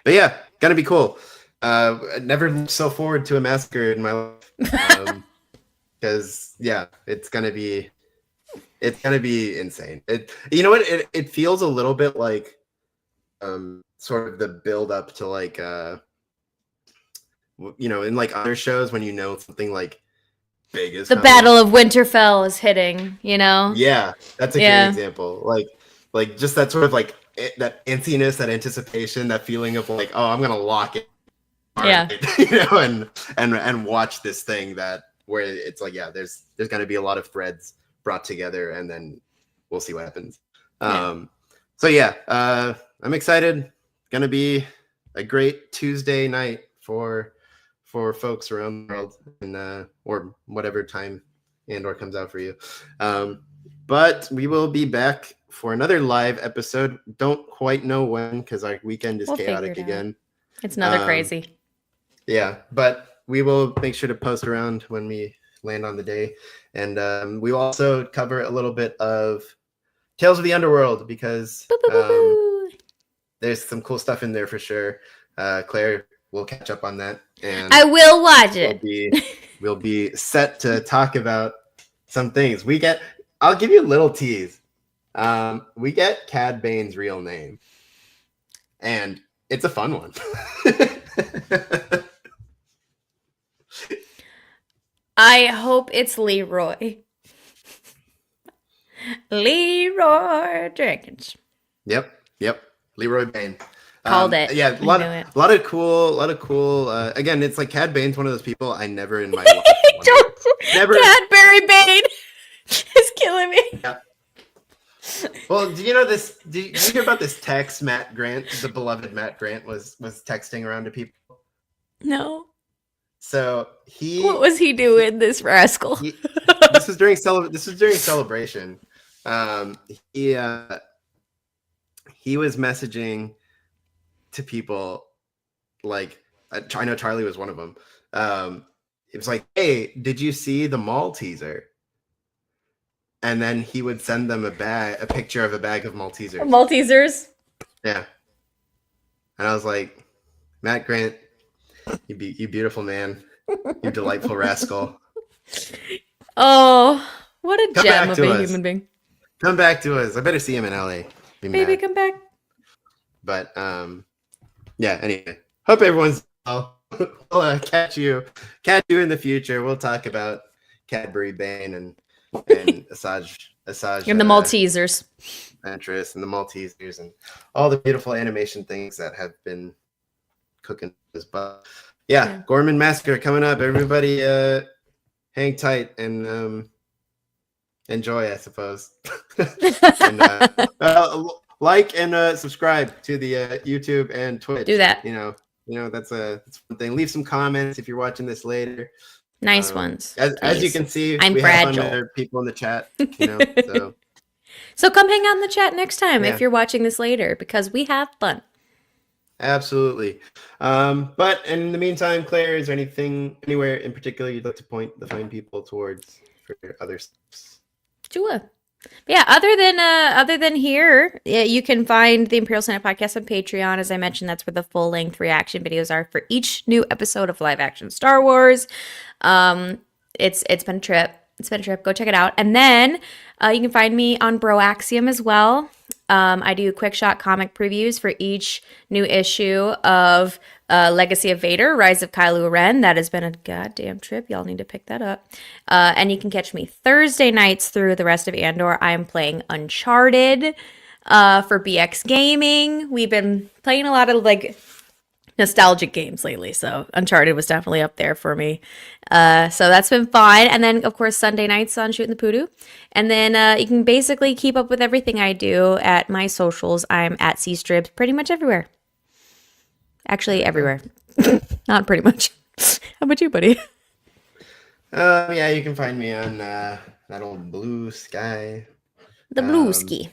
Speaker 1: But yeah, gonna be cool. I never looked so forward to a massacre in my life, because it's gonna be insane. You know what? It feels a little bit like sort of the build up to like you know, in like other shows when you know something like big is
Speaker 2: the
Speaker 1: coming.
Speaker 2: Battle of Winterfell is hitting, you know?
Speaker 1: Yeah, that's a great example. Like just that sort of like that antsiness, that anticipation, that feeling of like, oh, I'm gonna lock it. You know, and watch this thing where it's like, there's gonna be a lot of threads brought together, and then we'll see what happens. So I'm excited. Gonna be a great Tuesday night for folks around the world, and or whatever time Andor comes out for you. But we will be back for another live episode. Don't quite know when, because our weekend is chaotic again.
Speaker 2: It's another crazy.
Speaker 1: Yeah, but we will make sure to post around when we land on the day. And we will also cover a little bit of Tales of the Underworld, because there's some cool stuff in there for sure. Claire will catch up on that. And
Speaker 2: I will watch it.
Speaker 1: We'll be set to talk about some things. I'll give you a little tease. We get Cad Bane's real name, and it's a fun one.
Speaker 2: I hope it's Leroy. Leroy Jenkins.
Speaker 1: Yep. Leroy Bane.
Speaker 2: Called it.
Speaker 1: Yeah, a lot of cool. Again, it's like Cad Bane's one of those people I never in my life.
Speaker 2: Cadbury Bane is killing me.
Speaker 1: Yeah. Well, do you know this? Did you hear about this text Matt Grant, the beloved Matt Grant, was texting around to people?
Speaker 2: No.
Speaker 1: So
Speaker 2: what was he doing, this rascal?
Speaker 1: This was during celebration. He was messaging to people, like, I know Charlie was one of them. It was like, hey, did you see the mall teaser? And then he would send them a picture of a bag of Maltesers.
Speaker 2: Maltesers?
Speaker 1: Yeah. And I was like, Matt Grant, you beautiful man. You delightful rascal.
Speaker 2: Oh, what a gem of a human being.
Speaker 1: Come back to us. I better see him in LA.
Speaker 2: Baby, come back.
Speaker 1: But anyway. Hope everyone's well. We'll catch you in the future. We'll talk about Cadbury Bane and Asajj
Speaker 2: and the Maltesers.
Speaker 1: Ventress and the Maltesers and all the beautiful animation things that have been cooking this butt. Gorman Massacre coming up. Everybody hang tight and enjoy, I suppose. And, like and subscribe to the YouTube and Twitch.
Speaker 2: Do that.
Speaker 1: You know that's one thing. Leave some comments if you're watching this later.
Speaker 2: Nice ones.
Speaker 1: As you can see,
Speaker 2: I'm fragile.
Speaker 1: have people in the chat.
Speaker 2: So come hang out in the chat next time if you're watching this later, because we have fun.
Speaker 1: Absolutely. But in the meantime, Claire, is there anywhere in particular you'd like to point the fine people towards for other stuff?
Speaker 2: Sure. Yeah, other than here, you can find the Imperial Senate Podcast on Patreon. As I mentioned, that's where the full-length reaction videos are for each new episode of live action Star Wars. It's been a trip. Go check it out. And then you can find me on Broaxium as well. I do quick shot comic previews for each new issue of Legacy of Vader, Rise of Kylo Ren. That has been a goddamn trip. Y'all need to pick that up. And you can catch me Thursday nights through the rest of Andor. I am playing Uncharted for BX Gaming. We've been playing a lot of like nostalgic games lately. So Uncharted was definitely up there for me. So that's been fun. And then, of course, Sunday nights on Shooting the Poodoo. And then you can basically keep up with everything I do at my socials. I'm at C-Strips pretty much everywhere. Actually, everywhere. Not pretty much. How about you, buddy?
Speaker 1: Yeah, you can find me on that old Blue Sky.
Speaker 2: The blue ski.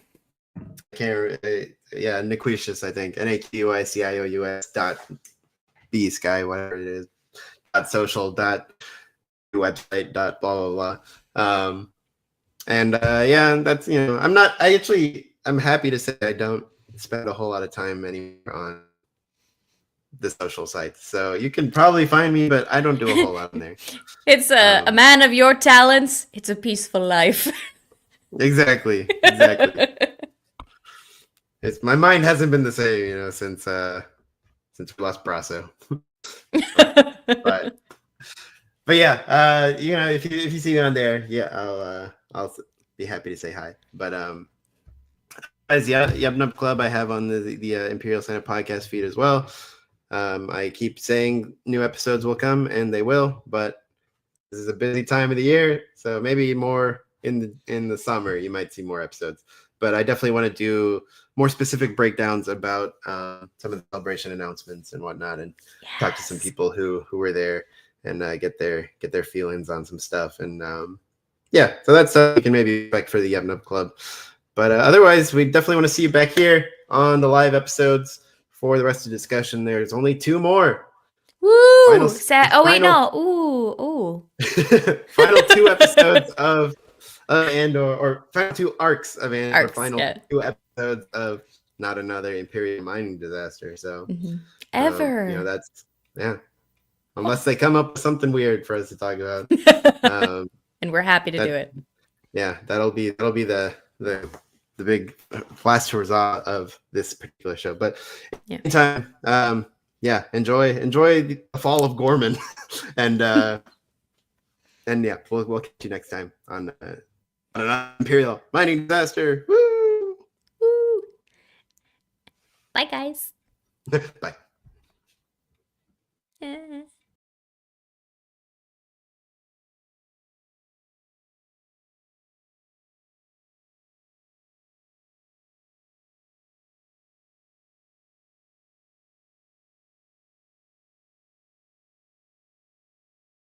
Speaker 1: Yeah, Niquicious, I think. NAQICIOUS dot B Sky, whatever it is. Dot social dot website dot blah blah blah. And yeah, that's I'm happy to say I don't spend a whole lot of time anymore on the social sites. So you can probably find me, but I don't do a whole lot on there.
Speaker 2: It's a man of your talents. It's a peaceful life.
Speaker 1: Exactly. It's my mind hasn't been the same, since we lost Brasso. but yeah, if you see me on there, yeah, I'll be happy to say hi. But guys, yeah, Yep Nub Club I have on the Imperial Senate Podcast feed as well. I keep saying new episodes will come, and they will, but this is a busy time of the year, so maybe more in the summer you might see more episodes. But I definitely want to do more specific breakdowns about some of the celebration announcements and whatnot, and talk to some people who were there and get their feelings on some stuff. And yeah, so that's you can maybe expect for the Yep Nub Club. But otherwise, we definitely want to see you back here on the live episodes for the rest of the discussion. There's only 2 more.
Speaker 2: Woo! Wait, no. Ooh.
Speaker 1: Final 2 episodes of Andor, or final 2 arcs of Andor, final 2 episodes of Not Another Imperial Mining Disaster. So
Speaker 2: ever.
Speaker 1: That's unless they come up with something weird for us to talk about.
Speaker 2: And we're happy to do it.
Speaker 1: Yeah, that'll be the big last hurrah of this particular show. But anytime, enjoy the fall of Gorman, and yeah, we'll catch you next time on an Imperial Mining Disaster. Woo!
Speaker 2: Woo! Bye, guys.
Speaker 1: Bye.